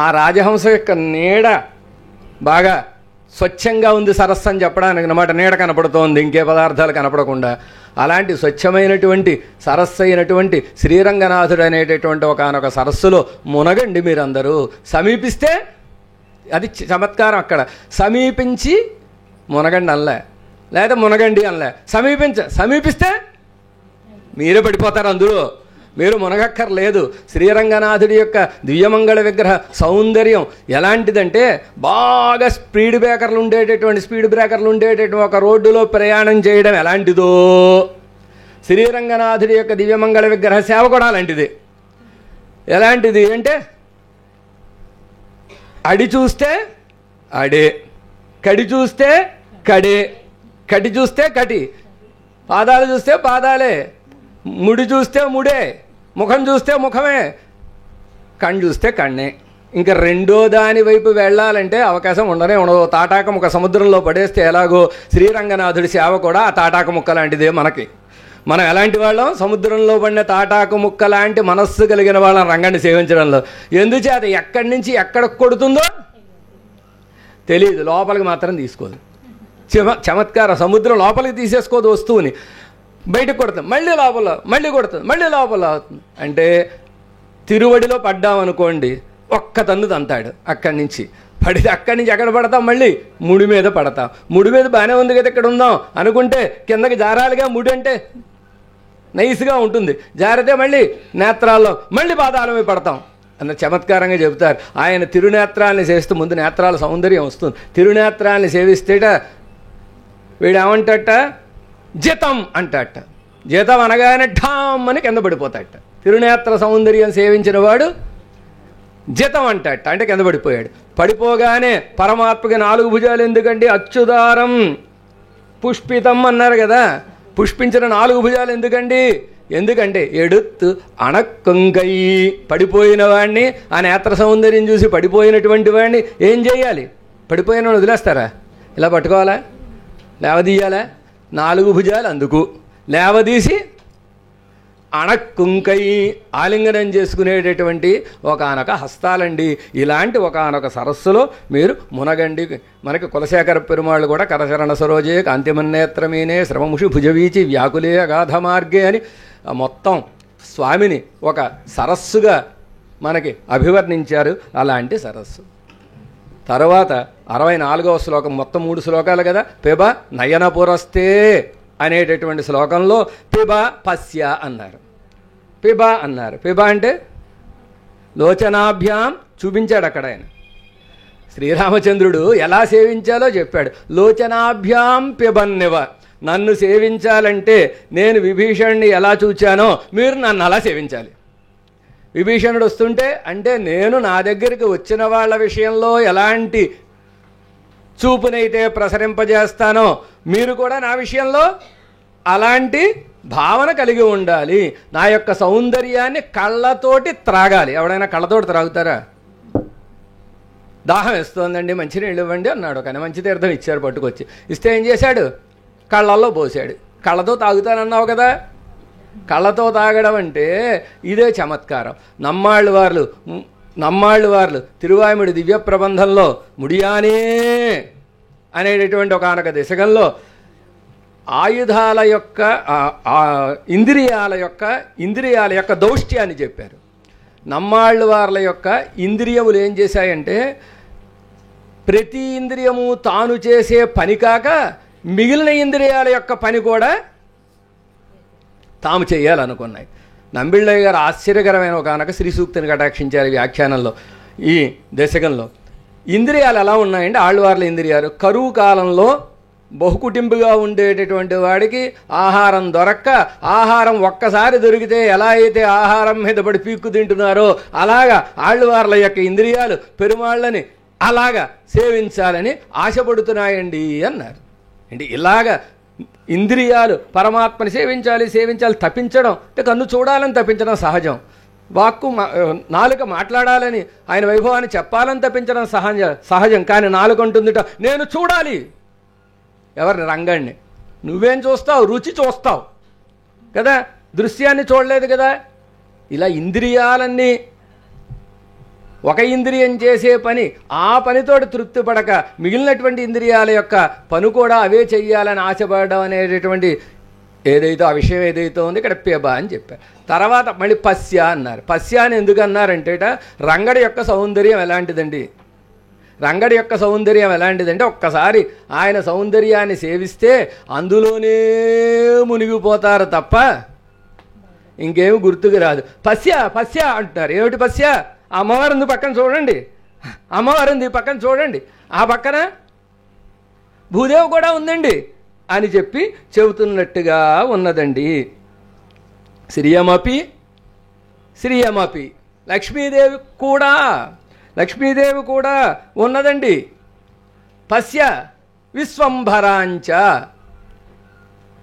ఆ రాజహంస యొక్క నీడ బాగా స్వచ్ఛంగా ఉంది సరస్సు అని చెప్పడానికి అన్నమాట. నీడ కనపడుతోంది, ఇంకే పదార్థాలు కనపడకుండా. అలాంటి స్వచ్ఛమైనటువంటి సరస్సు అయినటువంటి శ్రీరంగనాథుడు అనేటటువంటి ఒకనొక సరస్సులో మునగండి మీరందరూ. సమీపిస్తే అది చమత్కారం. అక్కడ సమీపించి మునగండి అనలే, లేదా మునగండి అనలే, సమీపిస్తే మీరే పడిపోతారు అందులో. మీరు మునగక్కర్లేదు. శ్రీరంగనాథుడి యొక్క దివ్యమంగళ విగ్రహ సౌందర్యం ఎలాంటిదంటే బాగా స్పీడ్ బ్రేకర్లు ఉండేటటువంటి ఒక రోడ్డులో ప్రయాణం చేయడం ఎలాంటిదో శ్రీరంగనాథుడి యొక్క దివ్యమంగళ విగ్రహ సేవ కూడా అలాంటిది. ఎలాంటిది అంటే అడి చూస్తే అడే, కడి చూస్తే కడే, కటి చూస్తే కటి, పాదాలు చూస్తే పాదాలే, ముడి చూస్తే ముడే, ముఖం చూస్తే ముఖమే, కన్ను చూస్తే కన్నే. ఇంకా రెండో దాని వైపు వెళ్ళాలంటే అవకాశం ఉండదు. తాటాక ముక్క సముద్రంలో పడేస్తే ఎలాగో శ్రీరంగనాథుడి సేవ కూడా ఆ తాటాక ముక్క లాంటిదే మనకి. మనం ఎలాంటి వాళ్ళం? సముద్రంలో పడిన తాటాకు ముక్క లాంటి మనస్సు కలిగిన వాళ్ళం రంగాన్ని సేవించడంలో. ఎందుచేత ఎక్కడి నుంచి ఎక్కడికి కొడుతుందో తెలియదు, లోపలికి మాత్రం తీసుకోదు. చమత్కారం. సముద్రం లోపలికి తీసేసుకోదు వస్తువుని, బయటకు కొడుతుంది, మళ్ళీ లోపల, మళ్ళీ కొడుతుంది, మళ్ళీ లోపల అవుతుంది. అంటే తిరువడిలో పడ్డామనుకోండి, ఒక్క తన్ను తంతాడు. అక్కడి నుంచి పడితే అక్కడి నుంచి ఎక్కడ పడతాం? మళ్ళీ ముడి మీద పడతాం. ముడి మీద బాగానే ఉంది కదా, ఇక్కడ ఉందాం అనుకుంటే కిందకి జారాలిగా. ముడి అంటే నైస్గా ఉంటుంది. జారితే మళ్ళీ నేత్రాల్లో మళ్ళీ పాదాల మీద పడతాం అన్న చమత్కారంగా చెబుతారు. ఆయన తిరునేత్రాన్ని సేవిస్తూ ముందు నేత్రాల సౌందర్యం వస్తుంది. తిరునేత్రాన్ని సేవిస్తేట వీడు ఏమంటట జితం అంటట. జితం అనగానే ఢామ్ అని కింద పడిపోతాడట. తిరునేత్ర సౌందర్యం సేవించిన వాడు జితం అంటట, అంటే కింద పడిపోయాడు. పడిపోగానే పరమాత్మకి 4 భుజాలు ఎందుకండి? అచ్యుదారం పుష్పితం అన్నారు కదా. పుష్పించిన 4 భుజాలు ఎందుకండి? ఎందుకంటే ఎడుత్తు అణక్కొంగై, పడిపోయిన వాడిని, ఆ నేత్ర సౌందర్యం చూసి పడిపోయినటువంటి వాడిని ఏం చేయాలి? పడిపోయిన వాడిని వదిలేస్తారా? ఇలా పట్టుకోవాలా? లేవదీయాలా? 4 భుజాలు అందుకు లేవదీసి అణక్కుంకై ఆలింగనం చేసుకునేటటువంటి ఒకానొక హస్తాలండి. ఇలాంటి ఒకానొక సరస్సులో మీరు మునగండి. మనకి కులశేఖర పెరుమాళ్ళు కూడా కరచరణ సరోజే కాంతిమన్నేత్రమీనే శ్రమముషి భుజవీచి వ్యాకులే అగాధ మార్గే అని మొత్తం స్వామిని ఒక సరస్సుగా మనకి అభివర్ణించారు. అలాంటి సరస్సు. తర్వాత 64వ శ్లోకం, మొత్తం 3 శ్లోకాలు కదా. పిబ నయనపురస్తే అనేటటువంటి శ్లోకంలో పిబ పశ్య అన్నారు. పిబ అన్నారు. పిబ అంటే లోచనాభ్యాం చూపించాడు అక్కడ ఆయన. శ్రీరామచంద్రుడు ఎలా సేవించాలో చెప్పాడు. లోచనాభ్యాం పిబన్నివ, నన్ను సేవించాలంటే నేను విభీషణుని ఎలా చూచానో మీరు నన్ను అలా సేవించాలి. విభీషణుడు వస్తుంటే అంటే నేను నా దగ్గరికి వచ్చిన వాళ్ళ విషయంలో ఎలాంటి చూపునైతే ప్రసరింపజేస్తానో మీరు కూడా నా విషయంలో అలాంటి భావన కలిగి ఉండాలి. నా యొక్క సౌందర్యాన్ని కళ్ళతోటి త్రాగాలి. ఎవడైనా కళ్ళతోటి త్రాగుతారా? దాహం వేస్తోందండి మంచినీళ్ళు ఇవ్వండి అన్నాడు. కానీ మంచి తీర్థం ఇచ్చారు పట్టుకొచ్చి. ఇస్తే ఏం చేశాడు? కళ్ళల్లో పోసాడు. కళ్ళతో తాగుతానన్నావు కదా. కళ్ళతో తాగడం అంటే ఇదే చమత్కారం. నమ్మాళ్ళు వార్లు తిరువాయిముడి దివ్య ప్రబంధంలో ముడియానే అనేటటువంటి ఒకనొక దశకంలో ఆయుధాల యొక్క ఇంద్రియాల యొక్క దౌష్ట్యాన్ని చెప్పారు. నమ్మాళ్ళు వార్ల యొక్క ఇంద్రియములు ఏం చేశాయంటే ప్రతి ఇంద్రియము తాను చేసే పని కాక మిగిలిన ఇంద్రియాల యొక్క పని కూడా తాము చేయాలనుకున్నాయి. నంబిళ్ళయ్య గారు ఆశ్చర్యకరమైన ఒకనొక శ్రీ సూక్తిని కటాక్షించారు వ్యాఖ్యానంలో. ఈ దశకంలో ఇంద్రియాలు ఎలా ఉన్నాయంటే ఆళ్వార్ల ఇంద్రియాలు కరువు కాలంలో బహుకుటింపుగా ఉండేటటువంటి వాడికి ఆహారం దొరక్క ఆహారం ఒక్కసారి దొరికితే ఎలా అయితే ఆహారం మీద పడి పీక్కు తింటున్నారో అలాగా ఆళ్వార్ల యొక్క ఇంద్రియాలు పెరుమాళ్ళని అలాగా సేవించాలని ఆశపడుతున్నాయండి అన్నారు. అంటే ఇలాగా ఇంద్రియాలు పరమాత్మని సేవించాలి. తప్పించడం అంటే కన్ను చూడాలని తప్పించడం సహజం. వాక్కు నాలుక మాట్లాడాలని ఆయన వైభవాన్ని చెప్పాలని తప్పించడం సహజం. కానీ నాలుక అంటుందిట నేను చూడాలి. ఎవరిని? రంగణ్ణి. నువ్వేం చూస్తావు? రుచి చూస్తావు కదా, దృశ్యాన్ని చూడలేదు కదా. ఇలా ఇంద్రియాలన్నీ ఒక ఇంద్రియం చేసే పని ఆ పనితోటి తృప్తి పడక మిగిలినటువంటి ఇంద్రియాల యొక్క పని కూడా అవే చెయ్యాలని ఆశపడడం అనేటటువంటి ఏదైతే ఆ విషయం ఏదైతే ఉంది ఇక్కడ పిబ అని చెప్పారు. తర్వాత మళ్ళీ పశ్య అన్నారు. పశ్య అని ఎందుకు అన్నారంటేట రంగడి యొక్క సౌందర్యం ఎలాంటిదండి? రంగడి యొక్క సౌందర్యం ఎలాంటిదంటే ఒక్కసారి ఆయన సౌందర్యాన్ని సేవిస్తే అందులోనే మునిగిపోతారు తప్ప ఇంకేమి గుర్తుకు రాదు. పశ్య అంటున్నారు. ఏమిటి పశ్య? అమ్మవారింది పక్కన చూడండి, అమ్మవారింది పక్కన చూడండి, ఆ పక్కన భూదేవి కూడా ఉందండి అని చెప్పి చెబుతున్నట్టుగా ఉన్నదండి. శ్రియమపి లక్ష్మీదేవి కూడా ఉన్నదండి. పశ్య విశ్వంభరాంచ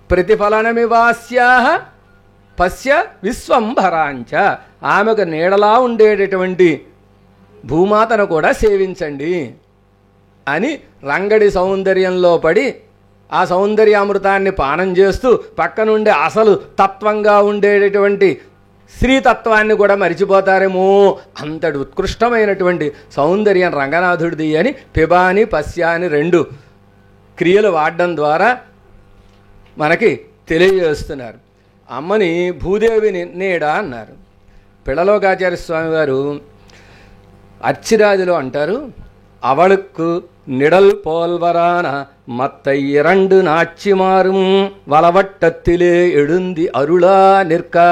ప్రతిఫలనమివాస్యాః పశ్య విశ్వంభరాంచ, ఆమెకు నీడలా ఉండేటటువంటి భూమాతను కూడా సేవించండి అని రంగడి సౌందర్యంలో పడి ఆ సౌందర్యామృతాన్ని పానం చేస్తూ పక్కనుండే అసలు తత్వంగా ఉండేటటువంటి శ్రీతత్వాన్ని కూడా మరిచిపోతారేమో. అంతటి ఉత్కృష్టమైనటువంటి సౌందర్యం రంగనాథుడిది అని పిబాని పశ్యాని 2 క్రియలు వాడడం ద్వారా మనకి తెలియజేస్తున్నారు. అమ్మని భూదేవిని నీడ అన్నారు. పిళ్ళలోకాచార్య స్వామి వారు అర్చిరాదిలో అంటారు, అవళుక్కు நிழல் போல்வரான மத்தை இரண்டு நாச்சிமாரும் వలవట్టத்திலே எழுந்தி అరుళా నిற்కా.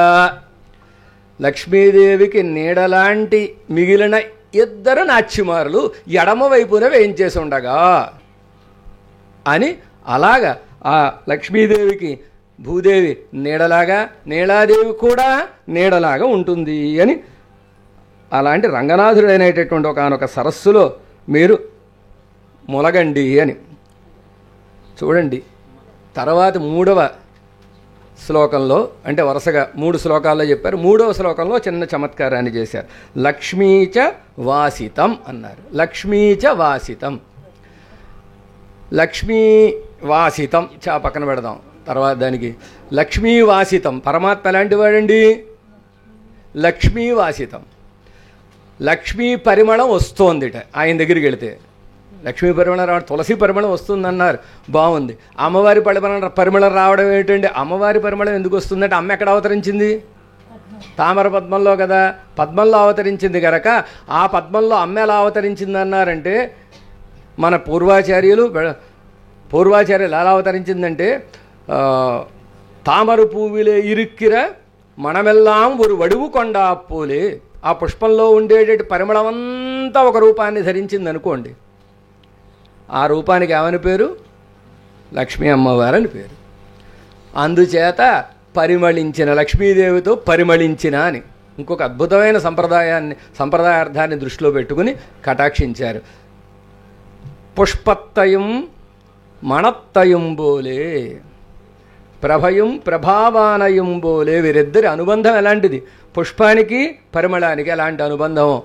లక్ష్మీదేవికి నీడలాంటి మిగిలిన ఇద్దరు నాచ్యమారులు ఎడమవైపున వేయించేసి ఉండగా అని అలాగా ఆ లక్ష్మీదేవికి భూదేవి నీడలాగా నీలాదేవి కూడా నీడలాగా ఉంటుంది అని అలాంటి రంగనాథుడైనటువంటి ఒకనొక సరస్సులో మీరు ములగండి అని చూడండి. తర్వాత 3వ శ్లోకంలో అంటే వరుసగా 3 శ్లోకాల్లో చెప్పారు. 3వ శ్లోకంలో చిన్న చమత్కారాన్ని చేశారు. లక్ష్మీచ వాసితం అన్నారు. లక్ష్మీచ వాసితం, లక్ష్మీ వాసితం చా పక్కన పెడదాం. తర్వాత దానికి లక్ష్మీ వాసితం. పరమాత్మ ఎలాంటి వాడండి? లక్ష్మీ వాసితం. లక్ష్మీ పరిమళం వస్తోందిట ఆయన దగ్గరికి వెళితే. లక్ష్మీ పరిమళం రావడం, తులసి పరిమళం వస్తుందన్నారు, బాగుంది. అమ్మవారి పరిమళం రావడం ఏంటండి? అమ్మవారి పరిమళం ఎందుకు వస్తుందంటే అమ్మ ఎక్కడ అవతరించింది? తామర పద్మంలో కదా. పద్మంలో అవతరించింది కనుక ఆ పద్మంలో అమ్మ ఎలా అవతరించింది అన్నారంటే మన పూర్వాచార్యులు ఎలా అవతరించిందంటే తామర పువ్వులే ఇరుక్కిర మనమెల్లాం ఒక వడువు కొండ పూలే. ఆ పుష్పంలో ఉండేటటువంటి పరిమళం అంతా ఒక రూపాన్ని ధరించింది అనుకోండి. ఆ రూపానికి ఏమని పేరు? లక్ష్మీ అమ్మవారు అని పేరు. అందుచేత పరిమళించిన, లక్ష్మీదేవితో పరిమళించిన అని ఇంకొక అద్భుతమైన సంప్రదాయార్థాన్ని దృష్టిలో పెట్టుకుని కటాక్షించారు. పుష్పత్తయం మణత్తయం బోలే ప్రభయం ప్రభావానయం బోలే. వీరిద్దరి అనుబంధం ఎలాంటిది? పుష్పానికి పరిమళానికి ఎలాంటి అనుబంధమో,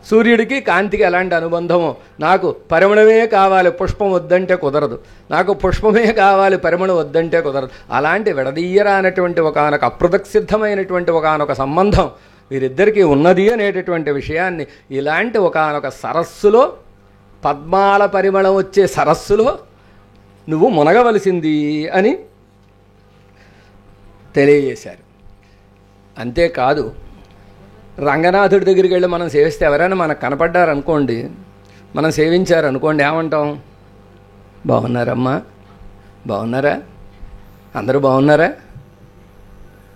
సూర్యుడికి కాంతికి ఎలాంటి అనుబంధమో. నాకు పరిమళమే కావాలి, పుష్పం వద్దంటే కుదరదు. నాకు పుష్పమే కావాలి, పరిమళం వద్దంటే కుదరదు. అలాంటి విడదీయరా అనేటువంటి ఒకనొక అప్రదక్షిద్ధమైనటువంటి ఒకనొక సంబంధం వీరిద్దరికీ ఉన్నది అనేటటువంటి విషయాన్ని ఇలాంటి ఒకనొక సరస్సులో, పద్మాల పరిమళం వచ్చే సరస్సులో నువ్వు మునగవలసింది అని తెలియజేశారు. అంతేకాదు, రంగనాథుడి దగ్గరికి వెళ్ళి మనం సేవిస్తే ఎవరైనా మనకు కనపడ్డారనుకోండి, మనం సేవించారనుకోండి, ఏమంటాం? బాగున్నారమ్మా, బాగున్నారా, అందరూ బాగున్నారా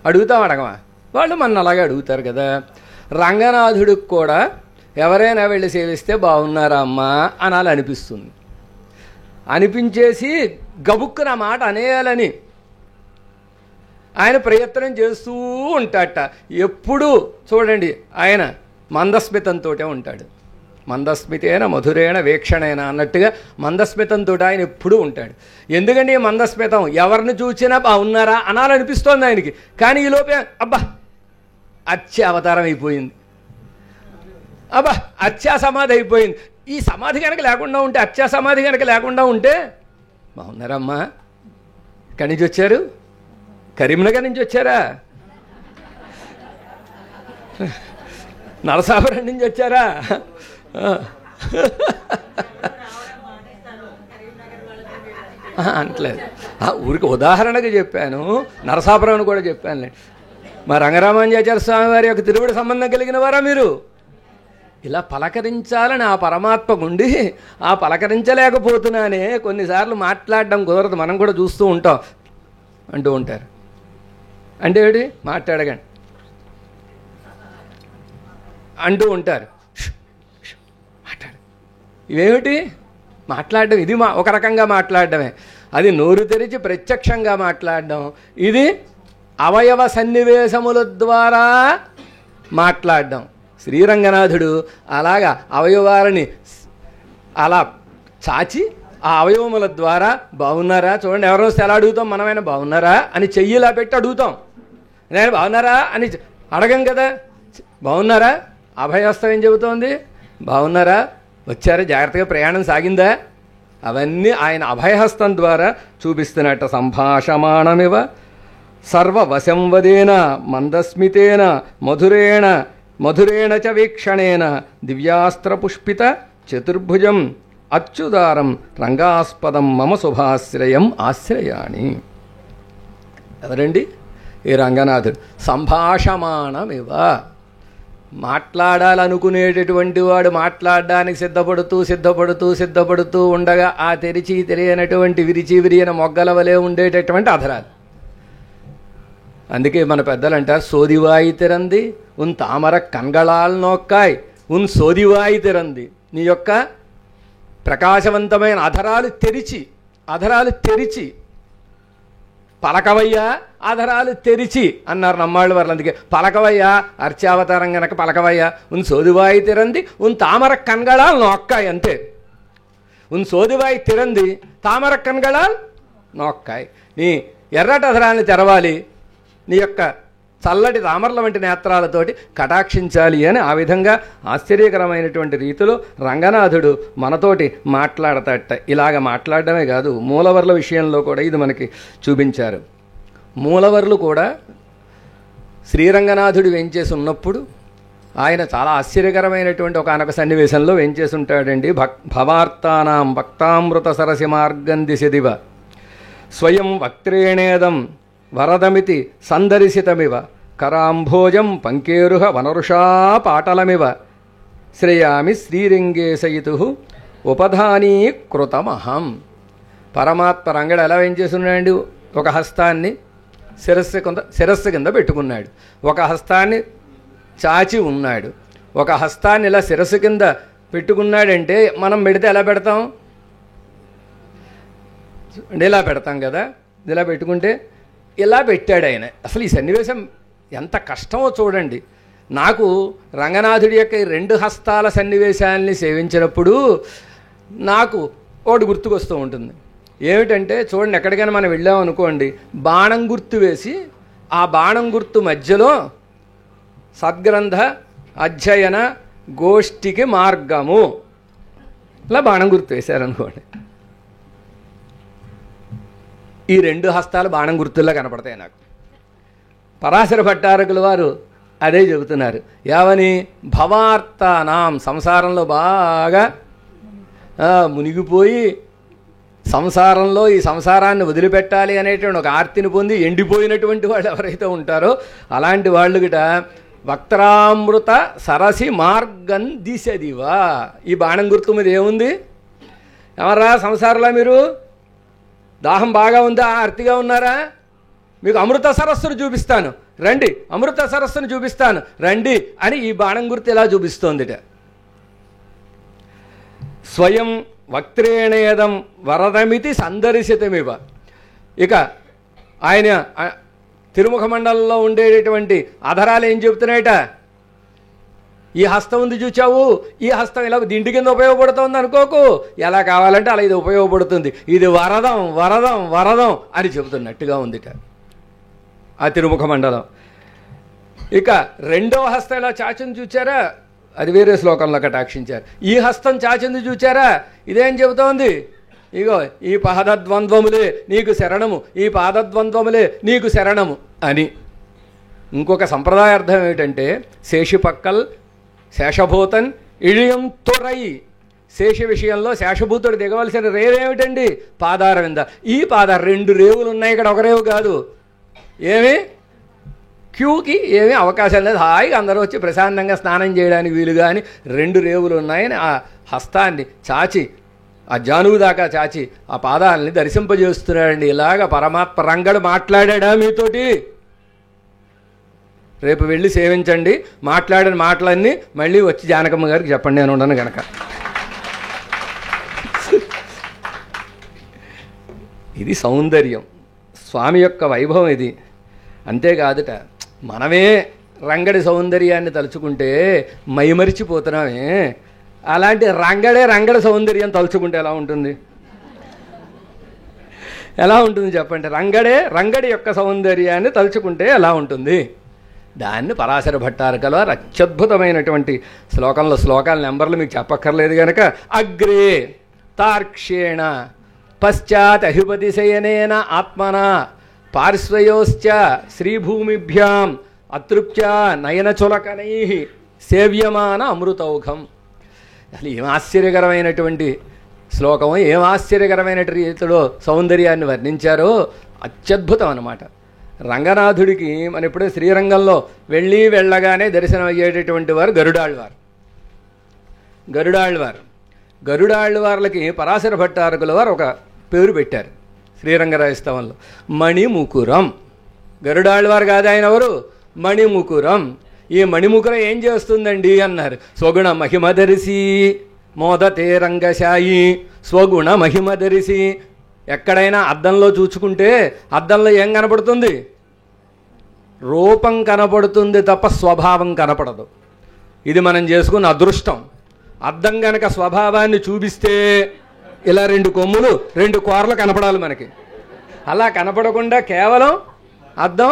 అడుగుతాం. అడగమా? వాళ్ళు మన అలాగే అడుగుతారు కదా. రంగనాథుడికి కూడా ఎవరైనా వెళ్ళి సేవిస్తే బాగున్నారా అమ్మా అనాలి అనిపిస్తుంది. అనిపించేసి గబుక్కున మాట అనేయాలని ఆయన ప్రయత్నం చేస్తూ ఉంటాడట. ఎప్పుడూ చూడండి ఆయన మందస్మితంతో ఉంటాడు. మందస్మితేన మధురేణ వీక్షణేన అన్నట్టుగా మందస్మితంతో ఆయన ఎప్పుడూ ఉంటాడు. ఎందుకంటే ఈ మందస్మితం ఎవరిని చూసినా బాగున్నారా అనాలనిపిస్తోంది ఆయనకి. కానీ ఈ లోపే అబ్బా అచ్చే అవతారం అయిపోయింది, అబ్బా అచ్చా సమాధి అయిపోయింది. ఈ సమాధి కనుక లేకుండా ఉంటే, అచ్చా సమాధి కనుక లేకుండా ఉంటే, బాగున్నారమ్మా, ఎక్కడి నుంచి వచ్చారు? కరీంనగర్ నుంచి వచ్చారా? నరసాపురం నుంచి వచ్చారా? అంటలేదు, ఊరికి ఉదాహరణగా చెప్పాను. నరసాపురం అని కూడా చెప్పానులే. మా రంగరామాంజాచార్య స్వామి వారి యొక్క తిరువుడి సంబంధం కలిగిన వారా మీరు? ఇలా పలకరించాలని ఆ పరమాత్మ గుండి ఆ పలకరించలేకపోతున్నానే, కొన్నిసార్లు మాట్లాడడం కుదరదు. మనం కూడా చూస్తూ ఉంటాం. అంటూ ఉంటారు. అంటే ఏమిటి? మాట్లాడగండి అంటూ ఉంటారు. మాట్లాడు, ఇవేమిటి మాట్లాడడం? ఇది ఒక రకంగా మాట్లాడడమే. అది నోరు తెరిచి ప్రత్యక్షంగా మాట్లాడడం. ఇది అవయవ సన్నివేశముల ద్వారా మాట్లాడడం. శ్రీరంగనాథుడు అలాగా అవయవాలని అలా చాచి ఆ అవయవముల ద్వారా బాగున్నారా చూడండి. ఎవరో వస్తే ఎలా అడుగుతాం? మనమైనా బాగున్నారా అని చెయ్యిలా పెట్టి అడుగుతాం. నేను బాగున్నారా అని అడగం కదా. బాగున్నారా? అభయహస్తం ఏం చెబుతోంది? బాగున్నారా, వచ్చారా, జాగ్రత్తగా ప్రయాణం సాగిందా? అవన్నీ ఆయన అభయహస్తం ద్వారా చూపిస్తున్నట్ట. సంభాషమాణమివ సర్వవశంవదేన మందస్మితేన మధురేణ చ వీక్షణేన దివ్యాస్త్రపుష్పిత చతుర్భుజం అచ్యుదారం రంగాస్పదం మమ శుభాశ్రయం ఆశ్రయాణి. ఎవరండి? ఈ రంగనాథుడు. సంభాషమాణమివ మాట్లాడాలనుకునేటటువంటి వాడు మాట్లాడడానికి సిద్ధపడుతూ ఉండగా ఆ తెరిచి తెలియనటువంటి విరియన మొగ్గల వలె ఉండేటటువంటి అధరాలు. అందుకే మన పెద్దలు అంటారు, సోదివాయి తిరంది ఉన్ తామర కన్గళాల్ నోక్కాయ్ ఉన్ సోదివాయి తిరంది. నీ యొక్క ప్రకాశవంతమైన అధరాలు తెరిచి పలకవయ్యా, అధరాలు తెరిచి అన్నారు నమ్మాళ్ళు వారు. అందుకే పలకవయ్యా, అర్చావతారం గనక పలకవయ్యా. ఉన్ సోదివాయి తిరంది ఉన్ తామర కన్గళాల్ నోక్కాయ్. అంతే. ఉన్ సోదివాయి తిరంది తామర కన్గళాల్ నోక్కాయ్. నీ ఎర్రటి అధరాన్ని తెరవాలి, నీ యొక్క చల్లటి తామరల వంటి నేత్రాలతోటి కటాక్షించాలి అని ఆ విధంగా ఆశ్చర్యకరమైనటువంటి రీతిలో రంగనాథుడు మనతోటి మాట్లాడతాడట. ఇలాగ మాట్లాడడమే కాదు, మూలవర్ల విషయంలో కూడా ఇది మనకి చూపించారు. మూలవర్లు కూడా శ్రీరంగనాథుడు వెంచేసి ఉన్నప్పుడు ఆయన చాలా ఆశ్చర్యకరమైనటువంటి ఒకనొక సన్నివేశంలో వెంచేసి ఉంటాడండి. భవార్తానాం భక్తామృత సరసి మార్గం దిశదివ స్వయం వక్త్రేణేదం వరదమితి సందర్శితమివ కరాంభోజం పంకేరుహ వనరుషా పాటలమివ శ్రేయామి శ్రీరంగేశయితు ఉపధానీకృతమహం. పరమాత్మ రంగడు ఎలా ఏం చేస్తున్నాడు? ఒక హస్తాన్ని శిరస్సు కింద పెట్టుకున్నాడు, ఒక హస్తాన్ని చాచి ఉన్నాడు, ఒక హస్తాన్ని ఇలా శిరస్సు కింద పెట్టుకున్నాడంటే మనం పెడితే ఎలా పెడతాం అంటే ఇలా పెడతాం కదా. ఇలా పెట్టుకుంటే ఇలా పెట్టాడు ఆయన. అసలు ఈ సన్నివేశం ఎంత కష్టమో చూడండి. నాకు రంగనాథుడి యొక్క ఈ రెండు హస్తాల సన్నివేశాన్ని సేవించినప్పుడు నాకు ఒకటి గుర్తుకొస్తూ ఉంటుంది. ఏమిటంటే చూడండి, ఎక్కడికైనా మనం వెళ్ళామనుకోండి, బాణం గుర్తు వేసి ఆ బాణం గుర్తు మధ్యలో సద్గ్రంథ అధ్యయన గోష్ఠికి మార్గము ఇలా బాణం గుర్తు వేశారనుకోండి, ఈ రెండు హస్తాలు బాణం గుర్తుల్లో కనపడతాయి నాకు. పరాశర భట్టారకుల వారు అదే చెబుతున్నారు. ఏమని? భవార్తానాం, సంసారంలో బాగా మునిగిపోయి సంసారంలో ఈ సంసారాన్ని వదిలిపెట్టాలి అనేటువంటి ఒక ఆర్తిని పొంది ఎండిపోయినటువంటి వాళ్ళు ఎవరైతే ఉంటారో అలాంటి వాళ్ళు గిట వక్త్రామృత సరసి మార్గం దిశదివా. ఈ బాణం గుర్తు మీద ఏముంది? ఎవరా సంసారంలో మీరు దాహం బాగా ఉందా, ఆర్తిగా ఉన్నారా? మీకు అమృత సరస్సును చూపిస్తాను రండి, అమృత సరస్సును చూపిస్తాను రండి అని ఈ బాణం గుర్తు ఎలా చూపిస్తోందిట. స్వయం వక్త్రేణేదం వరదమితి సందర్శితమివ. ఇక ఆయన తిరుముఖ మండలంలో ఉండేటటువంటి అధరాలు ఏం చెబుతున్నాయట? ఈ హస్తం ఉంది చూచావు, ఈ హస్తం ఇలా దిండి కింద ఉపయోగపడుతుంది అనుకోకు, ఎలా కావాలంటే అలా ఇది ఉపయోగపడుతుంది, ఇది వరదం వరదం వరదం అని చెబుతున్నట్టుగా ఉందిట ఆ తిరుముఖ మండలం. ఇక రెండవ హస్తం ఇలా చాచుని చూచారా, అది వేరే శ్లోకంలో కటాక్షించారు. ఈ హస్తం చాచింది చూచారా, ఇదేం చెబుతోంది? ఇగో ఈ పాదద్వంద్వములే నీకు శరణము, ఈ పాదద్వంద్వములే నీకు శరణము అని. ఇంకొక సంప్రదాయ అర్థం ఏమిటంటే శేషిపక్కల్ శేషభూతన్ ఇழிయం తొరై. శేష విషయంలో శేషభూతుడు దిగవలసిన రేవేమిటండి? పాదారవింద. ఈ పాదారు రెండు రేవులు ఉన్నాయి ఇక్కడ, ఒక రేవు కాదు. ఏమి క్యూకి ఏమీ అవకాశం లేదు, హాయిగా అందరూ వచ్చి ప్రశాంతంగా స్నానం చేయడానికి వీలుగా అని రెండు రేవులు ఉన్నాయని ఆ హస్తాన్ని చాచి ఆ జానువు దాకా చాచి ఆ పాదాలని దర్శింపజేస్తున్నాడండి. ఇలాగ పరమాత్మ రంగడు మాట్లాడా మీతోటి? రేపు వెళ్ళి సేవించండి, మాట్లాడిన మాటలన్నీ మళ్ళీ వచ్చి జానకమ్మ గారికి చెప్పండి, నేను ఉండను గనక. ఇది సౌందర్యం, స్వామి యొక్క వైభవం ఇది. అంతేకాదుట, మనమే రంగడి సౌందర్యాన్ని తలుచుకుంటే మైమరిచిపోతున్నామే. అలాంటి రంగడి సౌందర్యం తలుచుకుంటే ఎలా ఉంటుంది? ఎలా ఉంటుంది చెప్పండి? రంగడి యొక్క సౌందర్యాన్ని తలుచుకుంటే ఎలా ఉంటుంది? దాన్ని పరాశర భట్టారకుల వారు అత్యద్భుతమైనటువంటి శ్లోకాల నెంబర్లు మీకు చెప్పక్కర్లేదు కనుక, అగ్రే తార్క్ష్యేణ పశ్చాత్ అహిపతిశయనేన ఆత్మనా పార్శ్వయోశ్చ శ్రీభూమిభ్యాం అతృప్త్య నయనచులకనై సేవ్యమాన అమృతౌఘం. అసలు ఏం ఆశ్చర్యకరమైనటువంటి శ్లోకం, ఏం ఆశ్చర్యకరమైన రీతిలో సౌందర్యాన్ని వర్ణించారో అత్యద్భుతం అన్నమాట. రంగనాథుడికి మన ఇప్పుడే శ్రీరంగంలో వెళ్ళగానే దర్శనం అయ్యేటటువంటి వారు గరుడాళ్వార్లకి పరాశర భట్టారకుల వారు ఒక పేరు పెట్టారు శ్రీరంగరాజస్తవంలో, మణిముకురం. గరుడాళ్వారు కాదు ఆయన ఎవరు? మణిముకురం. ఈ మణిముకురం ఏం చేస్తుందండి అన్నారు. స్వగుణ మహిమదరిసి మోదతే రంగశాయి. స్వగుణ మహిమదరిసి. ఎక్కడైనా అద్దంలో చూచుకుంటే అద్దంలో ఏం కనపడుతుంది? రూపం కనపడుతుంది తప్ప స్వభావం కనపడదు. ఇది మనం చేసుకున్న అదృష్టం. అద్దం గనక స్వభావాన్ని చూపిస్తే ఇలా 2 కొమ్ములు 2 కూరలు కనపడాలి మనకి. అలా కనపడకుండా కేవలం అద్దం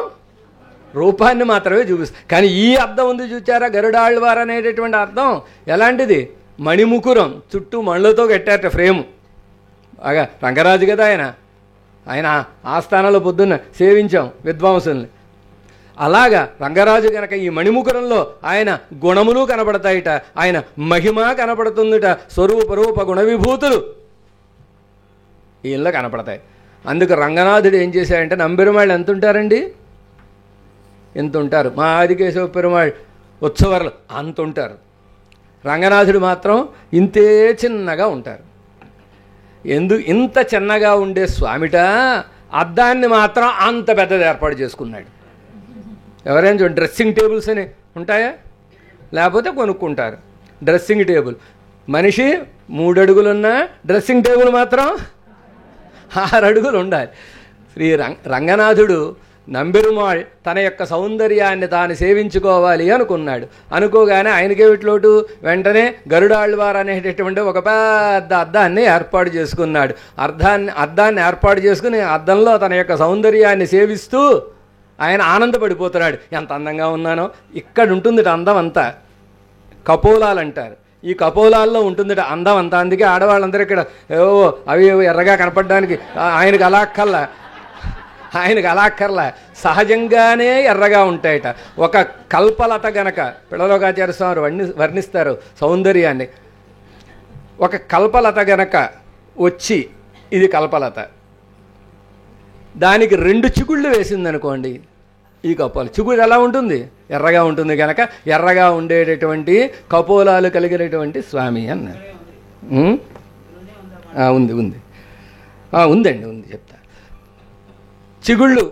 రూపాన్ని మాత్రమే చూపిస్తుంది. కానీ ఈ అద్దం ఉంది చూచారా, గరుడాళ్వారు అనేటటువంటి అద్దం ఎలాంటిది? మణిముకురం, చుట్టూ మళ్ళతో కట్టారట ఫ్రేము. బాగా రంగరాజు కదా ఆయన ఆస్థానంలో పొద్దున్న సేవించాం విద్వాంసుల్ని. అలాగా రంగరాజు కనుక ఈ మణిముకురంలో ఆయన గుణములు కనపడతాయిట, ఆయన మహిమ కనపడుతుందిట, స్వరూపరూప గుణ విభూతులు ఈయనలో కనపడతాయి. అందుకు రంగనాథుడు ఏం చేశాడంటే, నంబెరుమాళ్ళు ఎంత ఉంటారండి? ఎంత ఉంటారు? మా ఆదికేశవ పెరుమాళ్ ఉత్సవాలు అంత ఉంటారు. రంగనాథుడు మాత్రం ఇంతే చిన్నగా ఉంటారు. ఇంత చిన్నగా ఉండే స్వామిట అద్దాన్ని మాత్రం అంత పెద్దది ఏర్పాటు చేసుకున్నాడు. ఎవరైనా చూడండి, డ్రెస్సింగ్ టేబుల్స్ అని ఉంటాయా? లేకపోతే కొనుక్కుంటారు. డ్రెస్సింగ్ టేబుల్ మనిషి 3 అడుగులున్నా డ్రెస్సింగ్ టేబుల్ మాత్రం 6 అడుగులు ఉండాలి. శ్రీ రంగనాథుడు నంబెరుమాళ్ తన యొక్క సౌందర్యాన్ని తాను సేవించుకోవాలి అనుకోగానే ఆయనకేమిట్లోటు వెంటనే గరుడాళ్వారు అనేటటువంటి ఒక పెద్ద అద్దాన్ని ఏర్పాటు చేసుకున్నాడు. అద్దాన్ని ఏర్పాటు చేసుకుని అద్దంలో తన యొక్క సౌందర్యాన్ని సేవిస్తూ ఆయన ఆనందపడిపోతున్నాడు. ఎంత అందంగా ఉన్నానో. ఇక్కడ ఉంటుందిట అందం అంతా. కపోలాలు అంటారు. ఈ కపోలాల్లో ఉంటుందిట అందం అంతా. అందుకే ఆడవాళ్ళందరూ ఇక్కడ అవి ఎర్రగా కనపడడానికి ఆయనకు అలా అక్కర్లా సహజంగానే ఎర్రగా ఉంటాయట. ఒక కల్పలత గనక పిల్లలోకాచార్య స్వామి వర్ణిస్తారు సౌందర్యాన్ని. ఒక కల్పలత గనక వచ్చి, ఇది కల్పలత, దానికి 2 చిగుళ్ళు వేసిందనుకోండి, ఈ కపోల చిగురు ఎలా ఉంటుంది? ఎర్రగా ఉంటుంది. కనుక ఎర్రగా ఉండేటటువంటి కపోలాలు కలిగినటువంటి స్వామి అన్నారు. ఉందండి చెప్తా. చిగుళ్ళు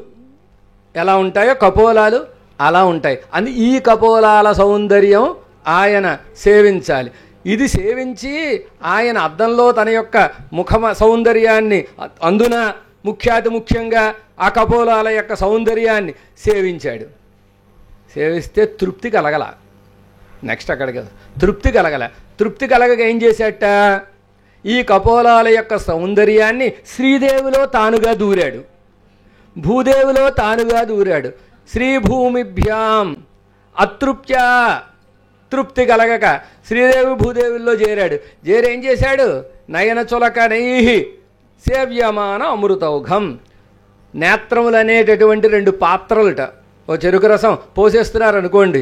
ఎలా ఉంటాయో కపోలాలు అలా ఉంటాయి. ఈ కపోలాల సౌందర్యం ఆయన సేవించాలి. ఇది సేవించి ఆయన అద్దంలో తన యొక్క ముఖ సౌందర్యాన్ని, అందున ముఖ్యంగా ఆ కపోలాల యొక్క సౌందర్యాన్ని సేవించాడు. సేవిస్తే తృప్తి కలగల. నెక్స్ట్ అక్కడికి తృప్తి కలగక ఏం చేశాట? ఈ కపోలాల యొక్క సౌందర్యాన్ని శ్రీదేవిలో తానుగా దూరాడు, భూదేవిలో తానుగా దూరాడు. శ్రీభూమిభ్యాం అతృప్త్యా, తృప్తి కలగక శ్రీదేవి భూదేవుల్లో చేరాడు. ఏం చేశాడు? నయన చులకనై సేవ్యమాన అమృతౌఘం. నేత్రములు అనేటటువంటి 2 పాత్రలుట. ఓ చెరుకు రసం పోసేస్తున్నారు అనుకోండి,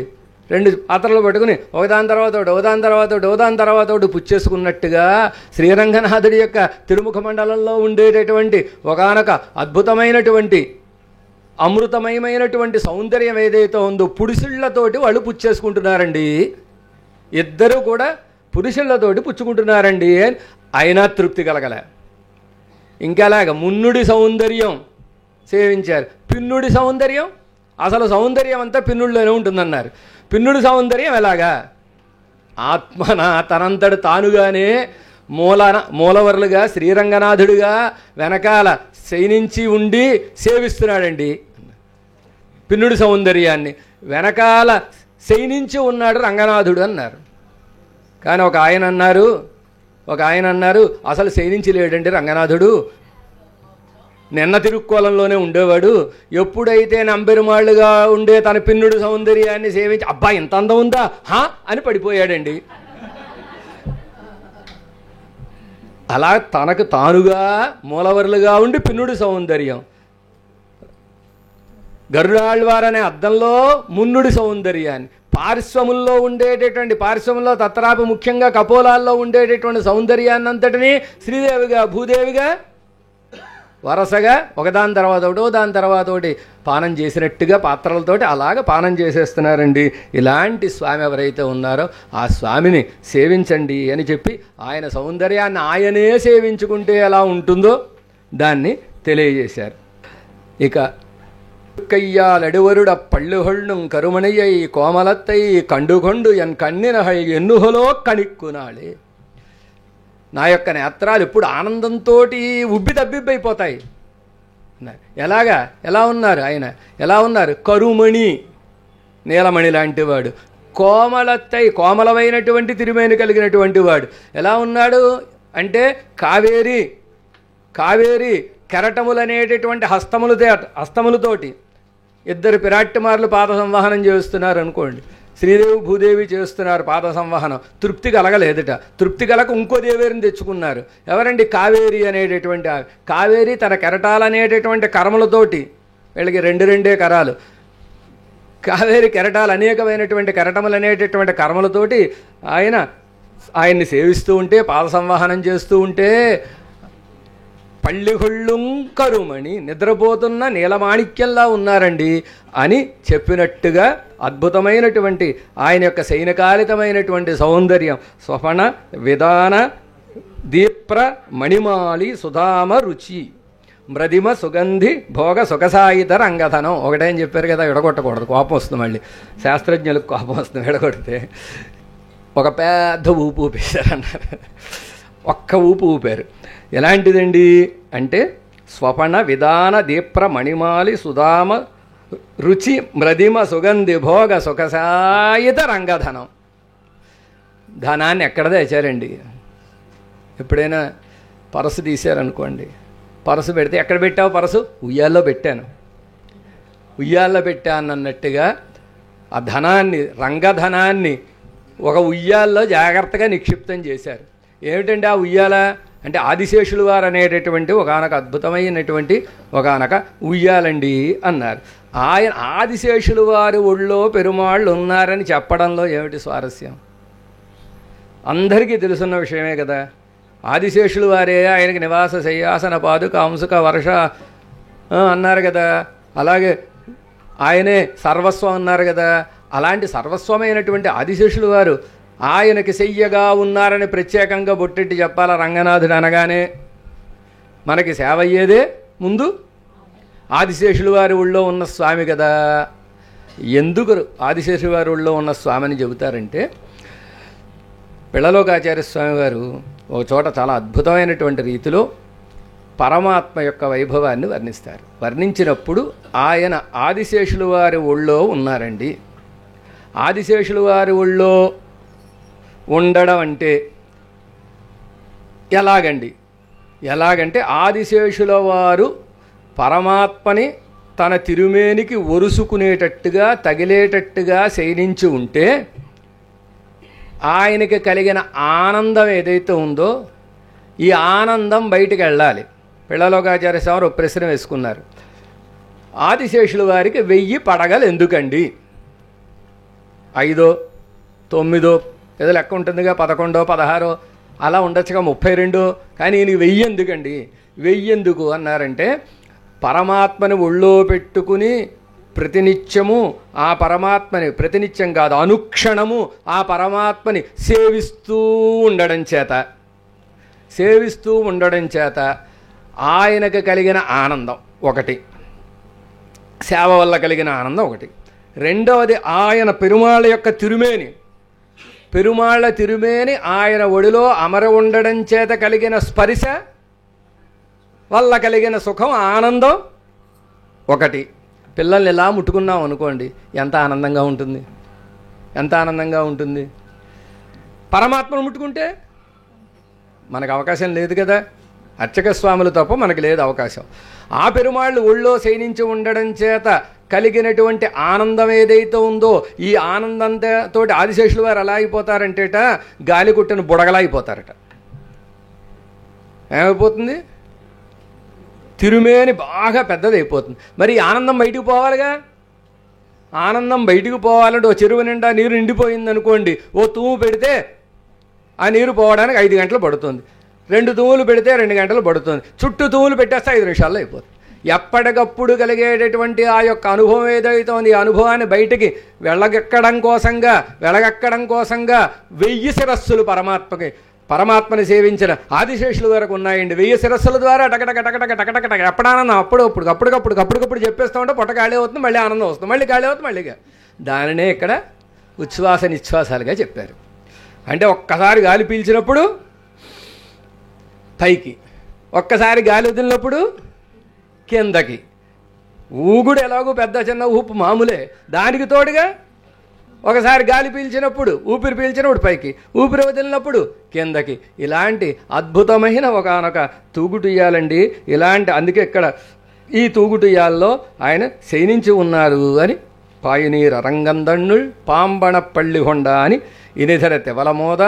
2 పాత్రలు పట్టుకుని ఒకదాని తర్వాత ఒకటి పుచ్చేసుకున్నట్టుగా శ్రీరంగనాథుడి యొక్క తిరుముఖ మండలంలో ఉండేటటువంటి ఒకానొక అద్భుతమైనటువంటి అమృతమయమైనటువంటి సౌందర్యం ఏదైతే ఉందో పురుషుళ్లతోటి వాళ్ళు పుచ్చేసుకుంటున్నారండి. ఇద్దరూ కూడా పురుషుళ్లతోటి పుచ్చుకుంటున్నారండి. అయినా తృప్తి కలగలే. ఇంకెలాగా మున్నుడి సౌందర్యం సేవించారు. పిన్నుడి సౌందర్యం, అసలు సౌందర్యం అంతా పిన్నుడిలోనే ఉంటుందన్నారు. పిన్నుడి సౌందర్యం ఎలాగా? ఆత్మన తనంతడు తానుగానే మూలవర్లుగా శ్రీరంగనాథుడిగా వెనకాల శయనించి ఉండి సేవిస్తున్నాడండి. పిన్నుడి సౌందర్యాన్ని వెనకాల శయనించి ఉన్నాడు రంగనాథుడు అన్నారు. కానీ ఒక ఆయన అన్నారు అసలు శయనించి లేడండి రంగనాథుడు, నిన్న తిరుక్కోలంలోనే ఉండేవాడు. ఎప్పుడైతే నంబెరుమాళ్ళుగా ఉండే తన పిన్నుడి సౌందర్యాన్ని సేవించి అబ్బా ఇంత అందం ఉందా అని పడిపోయాడండి. అలా తనకు తానుగా మూలవర్లుగా ఉండి పిన్నుడి సౌందర్యం, గరుడాళ్వారు అనే అద్దంలో మున్నుడి సౌందర్యాన్ని, పార్శ్వముల్లో ఉండేటటువంటి పార్శ్వముల్లో తత్రాపి ముఖ్యంగా కపోలాల్లో ఉండేటటువంటి సౌందర్యాన్ని అంతటినీ శ్రీదేవిగా భూదేవిగా వరుసగా ఒకదాని తర్వాత ఒకటో దాని తర్వాత ఒకటి పానం చేసినట్టుగా పాత్రలతోటి అలాగ పానం చేసేస్తున్నారండి. ఇలాంటి స్వామి ఎవరైతే ఉన్నారో ఆ స్వామిని సేవించండి అని చెప్పి ఆయన సౌందర్యాన్ని ఆయనే సేవించుకుంటే ఎలా ఉంటుందో దాన్ని తెలియజేశారు. ఇక கையாலடுவருட பள்ளுகொள்ளும் கருமணையை கோமலத்தை కండుకొండు ఎన్ కన్నినహై ఎన్నుహలో కణిక్కునాళే. నా యొక్క నేత్రాలు ఎప్పుడు ఆనందంతో ఉబ్బి తబ్బిబ్బైపోతాయి. ఎలాగా ఎలా ఉన్నారు ఆయన? ఎలా ఉన్నారు? కరుమణి, నీలమణి లాంటి వాడు. కోమలత్తై, కోమలమైనటువంటి తిరుమేని కలిగినటువంటి వాడు. ఎలా ఉన్నాడు అంటే కావేరి కెరటములనేటటువంటి హస్తములతోటి ఇద్దరు పిరాట్టిమార్లు పాద సంవహనం చేస్తున్నారు అనుకోండి. శ్రీదేవి భూదేవి చేస్తున్నారు పాద సంవహనం. తృప్తి కలగలేదట. తృప్తి కలక ఇంకో దేవేరిని తెచ్చుకున్నారు. ఎవరండి? కావేరి అనేటటువంటి కావేరి తన కెరటాలనేటటువంటి కరములతోటి, వీళ్ళకి రెండే కరాలు, కావేరి కెరటాలు అనేకమైనటువంటి కెరటములు అనేటటువంటి కర్మలతోటి ఆయన్ని సేవిస్తూ ఉంటే, పాద సంవహనం చేస్తూ ఉంటే పళ్ళిగొళ్ళుం కరుమణి, నిద్రపోతున్న నీలమాణిక్యంలా ఉన్నారండి అని చెప్పినట్టుగా అద్భుతమైనటువంటి ఆయన యొక్క శయనకాలితమైనటువంటి సౌందర్యం. స్వపన విధాన దీప్ర మణిమాలి సుధామ రుచి మృదిమ సుగంధి భోగ సుఖసాయిత రంగధనం. ఒకటే అని చెప్పారు కదా, విడగొట్టకూడదు, కోపం వస్తుంది. మళ్ళీ శాస్త్రజ్ఞులకు కోపం వస్తుంది విడగొడితే. ఒక పెద్ద ఊపు ఊపేశారన్నారు. ఒక్క ఊపు ఊపారు. ఎలాంటిదండి అంటే స్వపన విధాన దీప్ర మణిమాలి సుధామ రుచి మృదిమ సుగంధి భోగ సుఖసాయిత రంగధనం. ధనాన్ని ఎక్కడ తెచ్చారండి? ఎప్పుడైనా పరసు తీశారనుకోండి, పరసు పెడితే ఎక్కడ పెట్టావు పరసు? ఉయ్యాల్లో పెట్టాను, ఉయ్యాల్లో పెట్టానన్నట్టుగా ఆ ధనాన్ని, రంగధనాన్ని ఒక ఉయ్యాల్లో జాగ్రత్తగా నిక్షిప్తం చేశారు. ఏమిటండి ఆ ఉయ్యాల అంటే? ఆదిశేషులు వారు అనేటటువంటి ఒకనొక అద్భుతమైనటువంటి ఒకనొక ఉయ్యాలండి అన్నారు. ఆయన ఆదిశేషులు వారి ఒళ్ళో పెరుమాళ్ళు ఉన్నారని చెప్పడంలో ఏమిటి స్వారస్యం? అందరికీ తెలుసున్న విషయమే కదా. ఆదిశేషులు వారే ఆయనకి నివాస శయ్యాసన పాదుక అంశుక వర్ష అన్నారు కదా. అలాగే ఆయనే సర్వస్వం అన్నారు కదా. అలాంటి సర్వస్వమైనటువంటి ఆదిశేషులు వారు ఆయనకి శయ్యగా ఉన్నారని ప్రత్యేకంగా బొట్టెట్టి చెప్పాలా? రంగనాథుడు అనగానే మనకి సేవ అయ్యేదే ముందు ఆదిశేషులు వారి ఊళ్ళో ఉన్న స్వామి కదా. ఎందుకు ఆదిశేషుల వారి ఊళ్ళో ఉన్న స్వామిని చెబుతారంటే, పిళ్ళలోకాచార్య స్వామి వారు ఒక చోట చాలా అద్భుతమైనటువంటి రీతిలో పరమాత్మ యొక్క వైభవాన్ని వర్ణిస్తారు. వర్ణించినప్పుడు ఆయన ఆదిశేషుల వారి ఊళ్ళో ఉన్నారండి. ఆదిశేషుల వారి ఊళ్ళో ఉండడం అంటే ఎలాగంటే ఆదిశేషుల వారు పరమాత్మని తన తిరుమేనికి ఒరుసుకునేటట్టుగా, తగిలేటట్టుగా శయనించి ఉంటే ఆయనకి కలిగిన ఆనందం ఏదైతే ఉందో ఈ ఆనందం బయటికి వెళ్ళాలి. పిళ్ళలోకాచార్య స్వామి ఒక ప్రశ్న వేసుకున్నారు. ఆదిశేషుల వారికి 1000 పడగలు ఎందుకండి? 5, 9 ఏదో లెక్క ఉంటుందిగా, 11, 16 అలా ఉండొచ్చుగా, 32. కానీ ఈయనకి 1000 ఎందుకండి? 1000 ఎందుకు అన్నారంటే, పరమాత్మని ఒళ్ళో పెట్టుకుని ప్రతినిత్యము ఆ పరమాత్మని, ప్రతినిత్యం కాదు అనుక్షణము ఆ పరమాత్మని సేవిస్తూ ఉండడం చేత ఆయనకు కలిగిన ఆనందం ఒకటి, సేవ వల్ల కలిగిన ఆనందం ఒకటి. రెండవది ఆయన పెరుమాళ్ళ యొక్క పెరుమాళ్ళ తిరుమేని ఆయన ఒడిలో అమర ఉండడం చేత కలిగిన స్పర్శ వల్ల కలిగిన సుఖం, ఆనందం ఒకటి. పిల్లల్ని ఇలా ముట్టుకున్నాం అనుకోండి, ఎంత ఆనందంగా ఉంటుంది. పరమాత్మను ముట్టుకుంటే మనకు అవకాశం లేదు కదా. అర్చక స్వాములు తప్ప మనకు లేదు అవకాశం. ఆ పెరుమాళ్ళు ఒళ్ళో శయనించి ఉండడం చేత కలిగినటువంటి ఆనందం ఏదైతే ఉందో ఈ ఆనందంతో ఆదిశేషుల వారు ఎలా అయిపోతారంటేట, గాలి కుట్టిన బుడగలా అయిపోతారట. ఏమైపోతుంది? తిరుమేని బాగా పెద్దదైపోతుంది. మరి ఆనందం బయటికి పోవాలిగా. ఆనందం బయటికి పోవాలంటే ఓ చెరువు నిండా నీరు నిండిపోయింది అనుకోండి, ఓ తూము పెడితే ఆ నీరు పోవడానికి 5 గంటలు పడుతుంది. 2 తూములు పెడితే 2 గంటలు పడుతుంది, చుట్టూ తూములు పెట్టేస్తే 5 నిమిషాల్లో అయిపోతుంది. ఎప్పటికప్పుడు కలిగేటటువంటి ఆ యొక్క అనుభవం ఏదైతే ఉంది, ఈ అనుభవాన్ని బయటికి వెళ్లగక్కడం కోసంగా 1000 శిరస్సులు పరమాత్మని సేవించిన ఆదిశేషుల వరకు ఉన్నాయండి. 1000 శిరస్సుల ద్వారా టకటక ఎప్పుడు ఆనందం అప్పటికప్పుడు చెప్పేస్తూ ఉంటే పొట్ట ఖాళీ అవుతుంది, మళ్ళీ ఆనందం వస్తుంది, మళ్ళీ ఖాళీ అవుతుంది, మళ్ళీగా. దానినే ఇక్కడ ఉచ్ఛ్వాస నిశ్వాసాలుగా చెప్పారు. అంటే ఒక్కసారి గాలి పీల్చినప్పుడు పైకి, ఒక్కసారి గాలి వదిలినప్పుడు కిందకి. ఊగుడు ఎలాగో పెద్ద చిన్న ఊపు మామూలే, దానికి తోడుగా ఒకసారి గాలి పీల్చినప్పుడు ఊపిరి పీల్చినప్పుడు పైకి, ఊపిరి వదిలినప్పుడు కిందకి. ఇలాంటి అద్భుతమైన ఒకనొక తూగుటుయ్యాలండి. అందుకే ఇక్కడ ఈ తూగుటుయ్యాల్లో ఆయన శయనించి ఉన్నారు అని పాయనీర రంగందన్నుల్ పాంబణపల్లి హొండ అని ఇనిధర తెవలమోద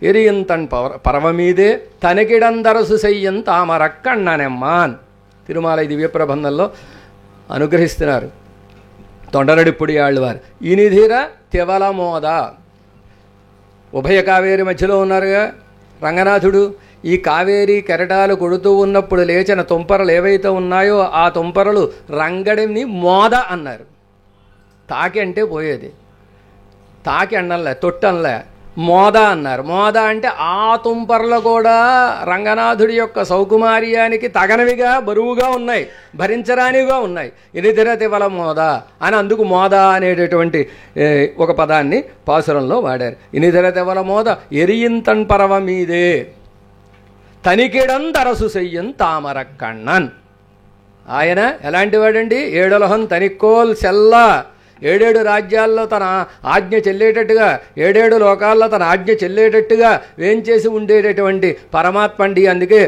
ఎరియంతన్ పరవమీదే తనకిడందరసు సెయ్యం తామరక్కಣ್ಣనెమ్మాన్ తిరుమల దివ్య ప్రబంధంలో అనుగ్రహిస్తున్నారు తొండరడిప్పుడి ఆళ్ళవారు. ఇనిధిర తెవలమోద, ఉభయ కావేరి మధ్యలో ఉన్నారుగా రంగనాథుడు. ఈ కావేరీ కెరటాలు కొడుతూ ఉన్నప్పుడు లేచిన తుంపరలు ఏవైతే ఉన్నాయో ఆ తుంపరలు రంగడిని మోద అన్నారు. తాకి అంటే పోయేది, తాకి అనలే, తొట్టనలే, మోద అన్నారు. మోద అంటే ఆ తుంపరలు కూడా రంగనాథుడి యొక్క సౌకుమార్యానికి తగనవిగా బరువుగా ఉన్నాయి, భరించరానివిగా ఉన్నాయి. ఇనిధిర తెవల మోద అని అందుకు మోద అనేటటువంటి ఒక పదాన్ని పాసురంలో వాడారు. ఇనిధిర తెవల మోద ఎరియింతన్ పరవ మీదే తనికిడం తరసు సెయ్యం తామరక్కಣ್ಣన్. ఆయన ఎలాంటి వాడండి? ఏడొలహం తనిక్కోల్ సెల్లా, 7 రాజ్యాల్లో తన ఆజ్ఞ చెల్లేటట్టుగా, 7 లోకాల్లో తన ఆజ్ఞ చెల్లేటట్టుగా వేంచేసి ఉండేటటువంటి పరమాత్మ అండి. అందుకే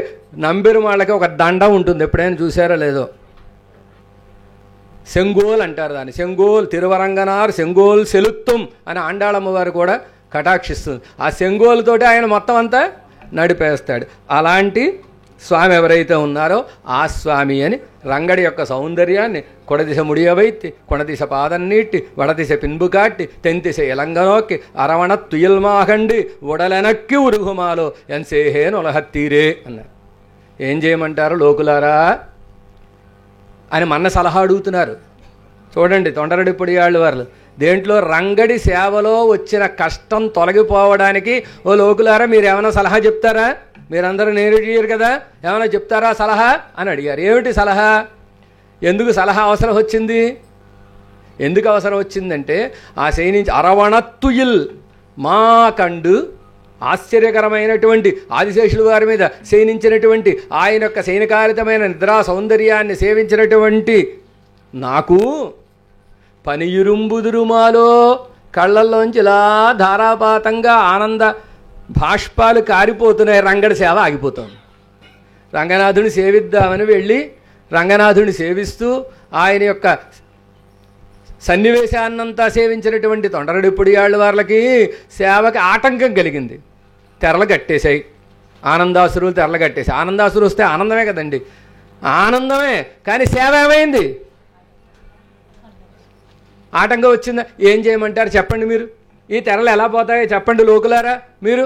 నంబెరుమాళ్ళకి ఒక దండం ఉంటుంది, ఎప్పుడైనా చూసారో లేదో, సెంగోల్ అంటారు దాన్ని. సెంగోల్ తిరువరంగనార్ సెంగోల్ సెలుత్తుం అని ఆండాళమ్మ వారు కూడా కటాక్షిస్తుంది. ఆ సెంగోలుతోటి ఆయన మొత్తం అంతా నడిపేస్తాడు. అలాంటి స్వామి ఎవరైతే ఉన్నారో ఆ స్వామి అని రంగడి యొక్క సౌందర్యాన్ని కొడదిశ ముడియవైతి కొనదిశ పాదన్నీట్టి వడదిశ పిన్బు కాట్టి తెంతిశ ఎలంగనోక్కి అరవణ తుయల్మాగండి ఉడలెనక్కి ఉరుగుమాలో ఎన్సేహే నొలహత్తీరే అన్నారు. ఏం చేయమంటారు లోకులారా అని మన్న సలహా అడుగుతున్నారు. చూడండి తొండరడిప్పుడి వాళ్ళు వారు దేంట్లో రంగడి సేవలో వచ్చిన కష్టం తొలగిపోవడానికి, ఓ లోకులారా మీరు ఏమైనా సలహా చెప్తారా, మీరందరూ నేరు చేయరు కదా, ఏమైనా చెప్తారా సలహా అని అడిగారు. ఏమిటి సలహా? ఎందుకు సలహా అవసరం వచ్చింది? ఎందుకు అవసరం వచ్చిందంటే ఆ శయనించి అరవణత్తుయిల్ మా కండు ఆశ్చర్యకరమైనటువంటి ఆదిశేషుల వారి మీద శయనించినటువంటి ఆయన యొక్క శయనకారితమైన నిద్రా సౌందర్యాన్ని సేవించినటువంటి నాకు పనియురుంబుదురుమాలో కళ్ళల్లోంచి ఇలా ధారాపాతంగా ఆనంద భాష్పాలు కారిపోతున్నాయి. రంగడి సేవ ఆగిపోతుంది. రంగనాథుని సేవిద్దామని వెళ్ళి రంగనాథుని సేవిస్తూ ఆయన యొక్క సన్నివేశాన్నంతా సేవించినటువంటి తొండరడిప్పుడి వాళ్ళకి సేవకి ఆటంకం కలిగింది. తెరలు కట్టేశాయి, ఆనందాసురులు తెరలు కట్టేశాయి. ఆనందాసురు వస్తే ఆనందమే కదండి, ఆనందమే. కానీ సేవ ఏమైంది? ఆటంకం వచ్చిందా? ఏం చేయమంటారు చెప్పండి మీరు? ఈ తెరలు ఎలా పోతాయో చెప్పండి లోకులారా మీరు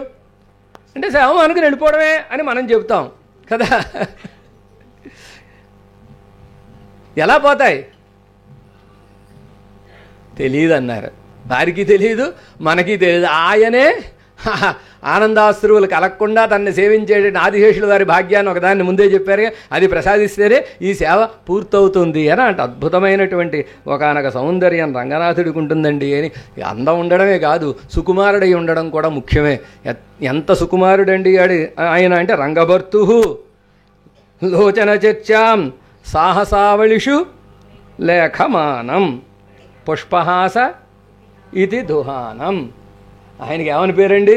అంటే సేవ అనుకుని వెళ్ళిపోవడమే అని మనం చెబుతాం కదా. ఎలా పోతాయి తెలియదు అన్నారు. వారికి తెలియదు, మనకి తెలియదు. ఆయనే ఆనందాశ్రువులు కలగకుండా తనని సేవించేట ఆదిశేషుల వారి భాగ్యాన్ని ఒకదాన్ని ముందే చెప్పారు, అది ప్రసాదిస్తేనే ఈ సేవ పూర్తవుతుంది అని. అంటే అద్భుతమైనటువంటి ఒకనొక సౌందర్యం రంగనాథుడికి ఉంటుందండి అని. అందం ఉండడమే కాదు, సుకుమారుడై ఉండడం కూడా ముఖ్యమే. ఎంత సుకుమారుడండి ఆయన అంటే రంగభర్తు లోచన చర్చాం సాహసావళిషు లేఖమానం పుష్పహాస ఇది దుహానం. ఆయనకి ఏమని పేరండి?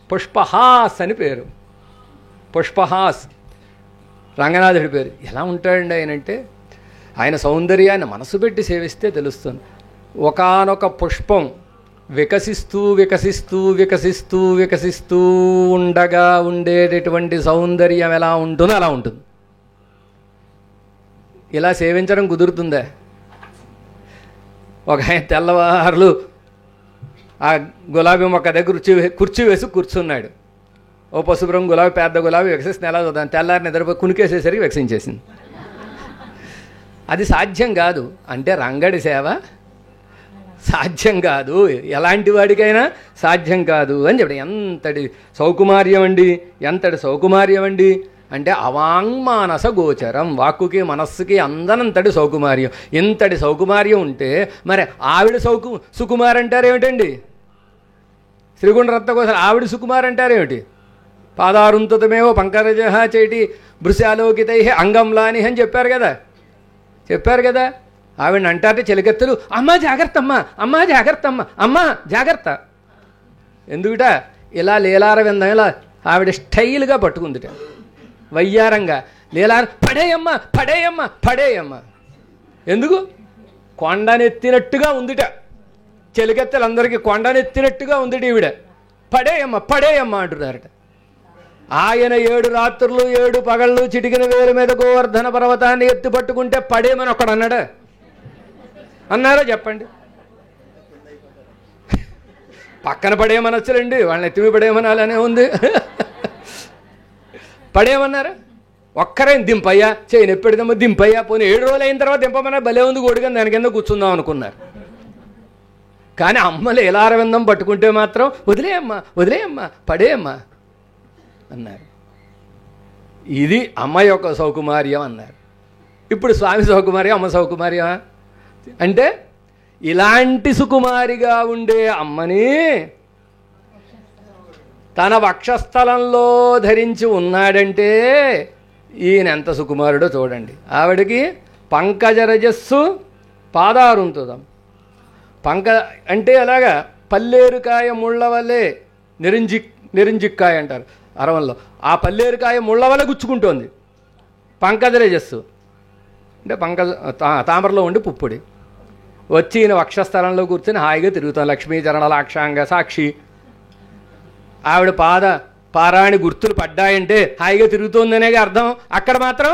పుష్పహాస్ అని పేరు. పుష్పహాస్ రంగనాథుడి పేరు. ఎలా ఉంటాడండి ఆయన అంటే ఆయన సౌందర్యాన్ని మనసు పెట్టి సేవిస్తే తెలుస్తుంది. ఒకానొక పుష్పం వికసిస్తూ వికసిస్తూ వికసిస్తూ వికసిస్తూ ఉండగా ఉండేటటువంటి సౌందర్యం ఎలా ఉంటుందో అలా ఉంటుంది. ఇలా సేవించడం కుదురుతుందా? ఒక ఆయన తెల్లవారులు ఆ గులాబీ మొక్క దగ్గర కుర్చీ వేసి కూర్చున్నాడు. ఓ పసుపు రంగు గులాబీ పెద్ద గులాబీ వికసిస్తుంది, ఎలా చూద్దాం, తెల్లారి నిద్రపోయి కునికేసేసరికి వికసించేసింది. అది సాధ్యం కాదు. అంటే రంగడి సేవ సాధ్యం కాదు, ఎలాంటి వాడికైనా సాధ్యం కాదు అని చెప్పి. ఎంతటి సౌకుమార్యం అండి, ఎంతటి సౌకుమార్యం అండి అంటే అవాంగ్మానస గోచరం, వాక్కుకి మనస్సుకి అందనంతటి సౌకుమార్యం. ఇంతటి సౌకుమార్యం ఉంటే మరి ఆవిడ సుకుమార్ అంటారేమిటండి? శ్రీగుండ రత్నకోశ ఆవిడ సుకుమార్ అంటారేమిటి? పాదారుంతతమేవో పంకజ చేటి భృశాలోకితై అంగంలాని అని చెప్పారు కదా. ఆవిడని అంటారే చెలికత్తెలు, అమ్మ జాగ్రత్త అమ్మ, అమ్మ జాగ్రత్త అమ్మ, అమ్మ జాగ్రత్త. ఎందుకుట? ఇలా లీలార విందాం, ఇలా ఆవిడ స్టైల్గా పట్టుకుందిట, వయ్యారంగా లీలార, పడేయమ్మ పడేయమ్మ పడేయమ్మ. ఎందుకు? కొండనెత్తినట్టుగా ఉందిట. చెలికత్తెలందరికీ కొండనెత్తినట్టుగా ఉందిట ఈవిడ. పడేయమ్మ పడేయమ్మ అంటున్నారట. ఆయన 7 రాత్రులు 7 పగళ్ళు చిటికిన వేలు మీద గోవర్ధన పర్వతాన్ని ఎత్తి పట్టుకుంటే పడేయమని ఒకడు అన్నారా చెప్పండి? పక్కన పడేయమనొచ్చులండి, వాళ్ళని ఎత్తిమి పడేయమనాలనే ఉంది. పడేయమన్నారా? ఒక్కరే దింపయ్యా, చేయని ఎప్పుడేదమ్మా దింపయ్యా, పోనీ 7 రోజులు అయిన తర్వాత దింపమన్నా భలే ఉంది గోడుగా దాని కింద కూర్చుందాం అనుకున్నారు. కానీ అమ్మలు ఎలా అరవిందం పట్టుకుంటే మాత్రం వదిలేయమ్మా వదిలేయమ్మా పడేయమ్మా అన్నారు. ఇది అమ్మ యొక్క సౌకుమార్యం అన్నారు. ఇప్పుడు స్వామి సౌకుమార్యం, అమ్మ సౌకుమార్యం అంటే ఇలాంటి సుకుమారిగా ఉండే అమ్మని తన వక్షస్థలంలో ధరించి ఉన్నాడంటే ఈయన ఎంత సుకుమారుడో చూడండి. ఆవిడకి పంకజరజస్సు పాదారుంతుదం. అంటే అలాగా పల్లేరుకాయ ముళ్ళ వల్లే నిరింజిక్కాయ అంటారు అరవంలో. ఆ పల్లేరుకాయ ముళ్ళ వల్ల గుచ్చుకుంటోంది పంకజరజస్సు. అంటే తామరలో ఉండి పుప్పుడి వచ్చి ఈయన వక్షస్థలంలో కూర్చొని హాయిగా తిరుగుతాం. లక్ష్మీ చరణ లాక్షాంగ సాక్షి. ఆవిడ పారాణి గుర్తులు పడ్డాయంటే హాయిగా తిరుగుతోందనేగా అర్థం. అక్కడ మాత్రం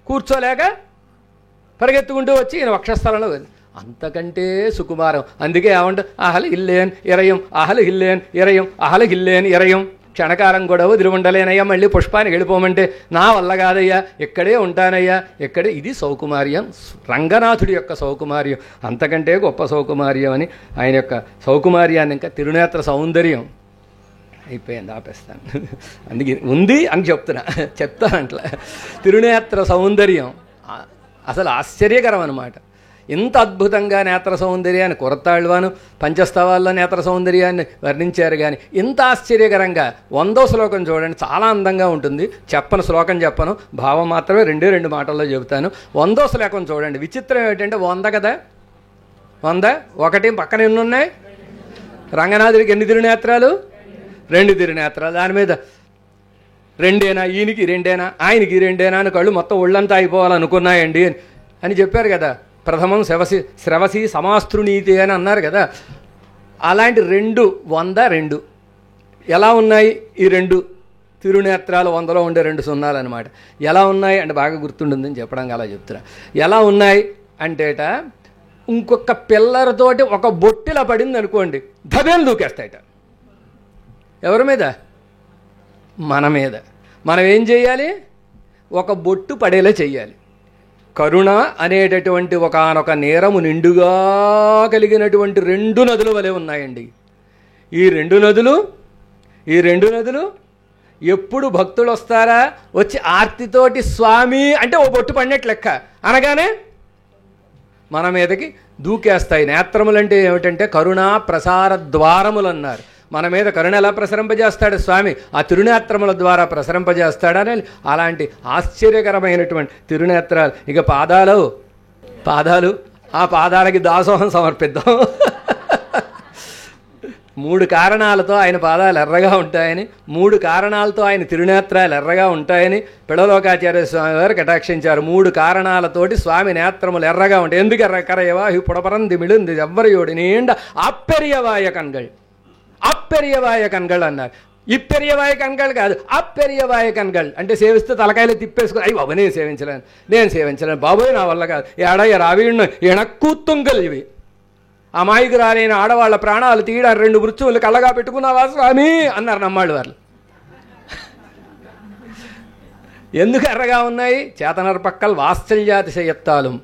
కూర్చోలేక పరిగెత్తుకుంటూ వచ్చి ఈయన వక్షస్థలంలో అంతకంటే సుకుమారం. అందుకే ఏమంటే అహలు హిల్లేన్ ఇరయం, అహలు హిల్లేన్ ఇరయం, అహలు హిల్లేన్ ఇరయం. క్షణకాలం కూడా వదిలి ఉండలేనయ్యా, మళ్ళీ పుష్పానికి వెళ్ళిపోమంటే నా వల్ల కాదయ్యా, ఇక్కడే ఉంటానయ్యా, ఇక్కడే. ఇది సౌకుమార్యం, రంగనాథుడి యొక్క సౌకుమార్యం. అంతకంటే గొప్ప సౌకుమార్యం అని ఆయన యొక్క సౌకుమార్యాన్ని, ఇంకా తిరునేత్ర సౌందర్యం అయిపోయింది, ఆపేస్తాను. అందుకే ఉంది అని చెప్తాను అట్లా. తిరునేత్ర సౌందర్యం అసలు ఆశ్చర్యకరం అన్నమాట. ఇంత అద్భుతంగా నేత్ర సౌందర్యాన్ని కొరతాళ్వాను పంచస్తవాల్లో నేత్ర సౌందర్యాన్ని వర్ణించారు. కానీ ఇంత ఆశ్చర్యకరంగా 100వ శ్లోకం చూడండి, చాలా అందంగా ఉంటుంది. శ్లోకం చెప్పను, భావం మాత్రమే 2 మాటల్లో చెబుతాను. 100వ శ్లోకం చూడండి. విచిత్రం ఏమిటంటే 100 కదా, 100 ఒకటి పక్కన ఎన్ని ఉన్నాయి? రంగనాథుడికి ఎన్ని తిరునేత్రాలు? 2 తిరునేత్రాలు. దాని మీద 2ఏనా, ఈయనకి 2ఏనా, ఆయనకి 2ఏనా అని కళ్ళు మొత్తం ఒళ్ళంతా అయిపోవాలనుకున్నాయండి అని చెప్పారు కదా. ప్రథమం శ్రవసి సమాస్తృనీతి అని అన్నారు కదా. అలాంటి 2 ఎలా ఉన్నాయి ఈ 2 తిరునేత్రాలు? 100లో ఉండే 2 సున్నాలన్నమాట. ఎలా ఉన్నాయి అంటే బాగా గుర్తుంటుందని చెప్పడానికి అలా చెప్తున్నా. ఎలా ఉన్నాయి అంటేట, ఇంకొక పిల్లరతోటి ఒక బొట్టిలా పడింది అనుకోండి, ధబేలు దూకేస్తాయట. ఎవరి మీద? మన మీద. మనం ఏం చేయాలి? ఒక బొట్టు పడేలా చెయ్యాలి. కరుణ అనేటటువంటి ఒకానొక నేరము నిండుగా కలిగినటువంటి 2 నదుల వలె ఉన్నాయండి. ఈ 2 నదులు ఎప్పుడు భక్తులు వస్తారా, వచ్చి ఆర్తితోటి స్వామి అంటే ఓ బొట్టు పడినట్లు లెక్క అనగానే మన మీదకి దూకేస్తాయి. నేత్రములంటే ఏమిటంటే కరుణా ప్రసార ద్వారములు అన్నారు. మన మీద కరుణ ఎలా ప్రసరింపజేస్తాడు స్వామి? ఆ తిరునేత్రముల ద్వారా ప్రసరింపజేస్తాడని. అలాంటి ఆశ్చర్యకరమైనటువంటి తిరునేత్రాలు. ఇక పాదాలు, ఆ పాదాలకి దాసోహం సమర్పిద్దాం. 3 కారణాలతో ఆయన పాదాలు ఎర్రగా ఉంటాయని, 3 కారణాలతో ఆయన తిరునేత్రాలు ఎర్రగా ఉంటాయని పిడలోకాచార్య స్వామి వారు కటాక్షించారు. 3 కారణాలతోటి స్వామి నేత్రములు ఎర్రగా ఉంటాయి. ఎందుకు ఎర్రకరయవా ఈ పుడపరంది మిళుంది ఎవ్వరియోడి నీండ అప్పెరియవాయ కన్గళ్, అప్పెరియవాయ కన్గళ్ అన్నారు. ఇప్పెరియవాయ కన్గళ్ కాదు, అప్పెరియవాయ కన్గళ్ అంటే సేవిస్తే తలకాయలు తిప్పేసుకుని అయ్యి బాబు నేను సేవించలేను బాబోయ్ నా వల్ల కాదు, ఏడయ్య రావీణ్ణు ఎణక్కూత్తుంగల్ ఇవి అమాయికి రాలేని ఆడవాళ్ళ ప్రాణాలు తీయడానికి 2 మృత్యువులు కళ్ళగా పెట్టుకున్నావా స్వామి అన్నారు నమ్మాళ్ళు వాళ్ళు. ఎందుకు ఎర్రగా ఉన్నాయి? చేతనర్పక్కల్ వాత్సల్యాతిశయత్తాலும்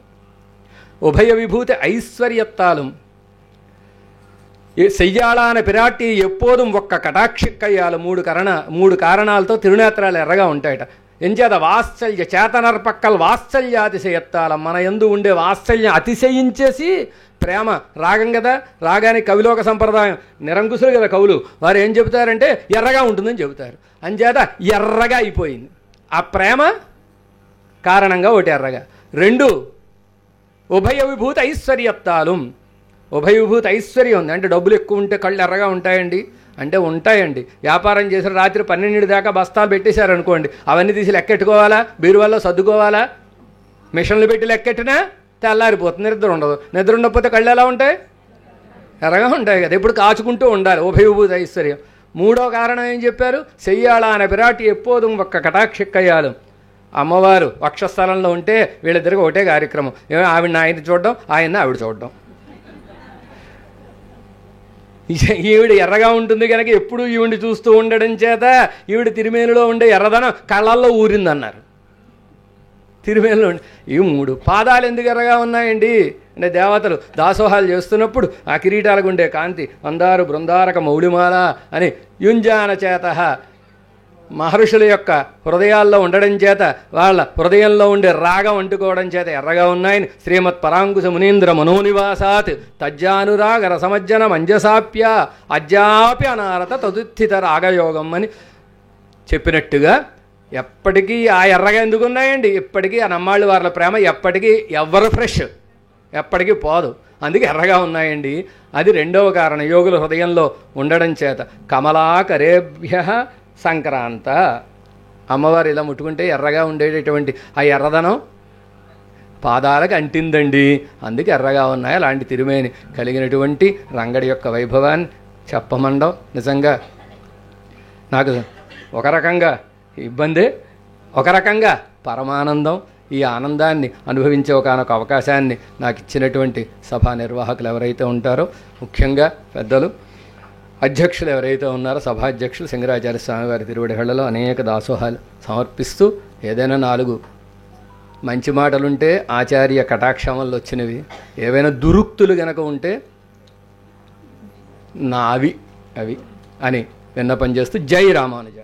ఉభయ విభూతి ఐశ్వర్యత్తాலும் సెయ్యాళాన పిరాటి ఎప్పోదుం ఒక్క కటాక్షిక్కయ్యాలు మూడు కారణాలతో తిరునేత్రాలు ఎర్రగా ఉంటాయట. ఎంచేత వాత్సల్య చేతనర్పక్కల్ వాత్సల్యాతిశయత్తాలం, మన యందు ఉండే వాత్సల్యం అతిశయించేసి ప్రేమ రాగం కదా, రాగానికి కవిలోక సంప్రదాయం నిరంకుశులు కదా కవులు, వారు ఏం చెబుతారంటే ఎర్రగా ఉంటుందని చెబుతారు. అంచేత ఎర్రగా అయిపోయింది ఆ ప్రేమ కారణంగా. ఒకటి ఎర్రగా. 2 ఉభయ విభూతి ఐశ్వర్యత్తాలు. ఉభయ విభూతి ఐశ్వర్యం ఉంది అంటే డబ్బులు ఎక్కువ ఉంటే కళ్ళు ఎర్రగా ఉంటాయండి అంటే ఉంటాయండి. వ్యాపారం చేసిన రాత్రి 12 దాకా బస్తాలు పెట్టేశారనుకోండి, అవన్నీ తీసి లెక్కెట్టుకోవాలా, బీరువాల్లో సర్దుకోవాలా, మిషన్లు పెట్టి లెక్కెట్టినా తెల్లారిపోతుంది, నిద్ర ఉండదు. నిద్ర ఉండకపోతే కళ్ళు ఎలా ఉంటాయి? ఎర్రగా ఉంటాయి కదా. ఇప్పుడు కాచుకుంటూ ఉండాలి. ఉభయ విభూతి ఐశ్వర్యం. 3వ కారణం ఏం చెప్పారు? సెయ్యాళాన పిరాటి ఎప్పోదుం ఒక్క కటాక్షిక్కయ్యాలు. అమ్మవారు వక్షస్థలంలో ఉంటే వీళ్ళిద్దరికి ఒకటే కార్యక్రమం. ఆవిడ ఆయన చూడడం, ఆయన ఆవిడ చూడడం. ఈవిడ ఎర్రగా ఉంటుంది కనుక ఎప్పుడు ఈవిడ చూస్తూ ఉండడం చేత ఈవిడ తిరుమేనిలో ఉండే ఎర్రదనం కళ్ళల్లో ఊరిందన్నారు. తిరుమేనిలో ఈ 3 పాదాలు ఎందుకు ఎర్రగా ఉన్నాయండి అంటే దేవతలు దాసోహాలు చేస్తున్నప్పుడు ఆ కిరీటాలకు ఉండే కాంతి మందారు బృందారక మౌళిమాల అని యుంజాన చేత మహర్షుల యొక్క హృదయాల్లో ఉండడం చేత వాళ్ళ హృదయంలో ఉండే రాగం అంటుకోవడం చేత ఎర్రగా ఉన్నాయని శ్రీమత్ పరాంకుశ మునీంద్ర మనోనివాసాత్ తజ్జానురాగ రసమజ్జన మంజసాప్య అజ్జాపి అనారత తదుత్థిత రాగయోగం అని చెప్పినట్టుగా ఎప్పటికీ ఆ ఎర్రగా ఎందుకు ఉన్నాయండి? ఇప్పటికీ ఆ నమ్మాళ్ళు వాళ్ళ ప్రేమ ఎప్పటికీ ఎవరు ఫ్రెష్, ఎప్పటికీ పోదు. అందుకే ఎర్రగా ఉన్నాయండి. అది 2వ కారణం, యోగుల హృదయంలో ఉండడం చేత. కమలాకరేభ్య సంక్రాంత, అమ్మవారు ఇలా ముట్టుకుంటే ఎర్రగా ఉండేటటువంటి ఆ ఎర్రదనం పాదాలకు అంటిందండి, అందుకే ఎర్రగా ఉన్నాయి. అలాంటి తిరుమేని కలిగినటువంటి రంగడి యొక్క వైభవాన్ని చెప్పమండం నిజంగా నాకు ఒక రకంగా ఇబ్బందే, ఒక రకంగా పరమానందం. ఈ ఆనందాన్ని అనుభవించే ఒకనొక అవకాశాన్ని నాకు ఇచ్చినటువంటి సభా నిర్వాహకులు ఎవరైతే ఉంటారో, ముఖ్యంగా పెద్దలు అధ్యక్షులు ఎవరైతే ఉన్నారో, సభాధ్యక్షులు సింగరాచార్య స్వామివారి తిరువడిహళ్లలో అనేక దాసోహాలు సమర్పిస్తూ ఏదైనా 4 మంచి మాటలుంటే ఆచార్య కటాక్షం వల్ల వచ్చినవి, ఏవైనా దురుక్తులు గనక ఉంటే నావి అవి అని విన్నపం చేస్తూ జై రామానుజ.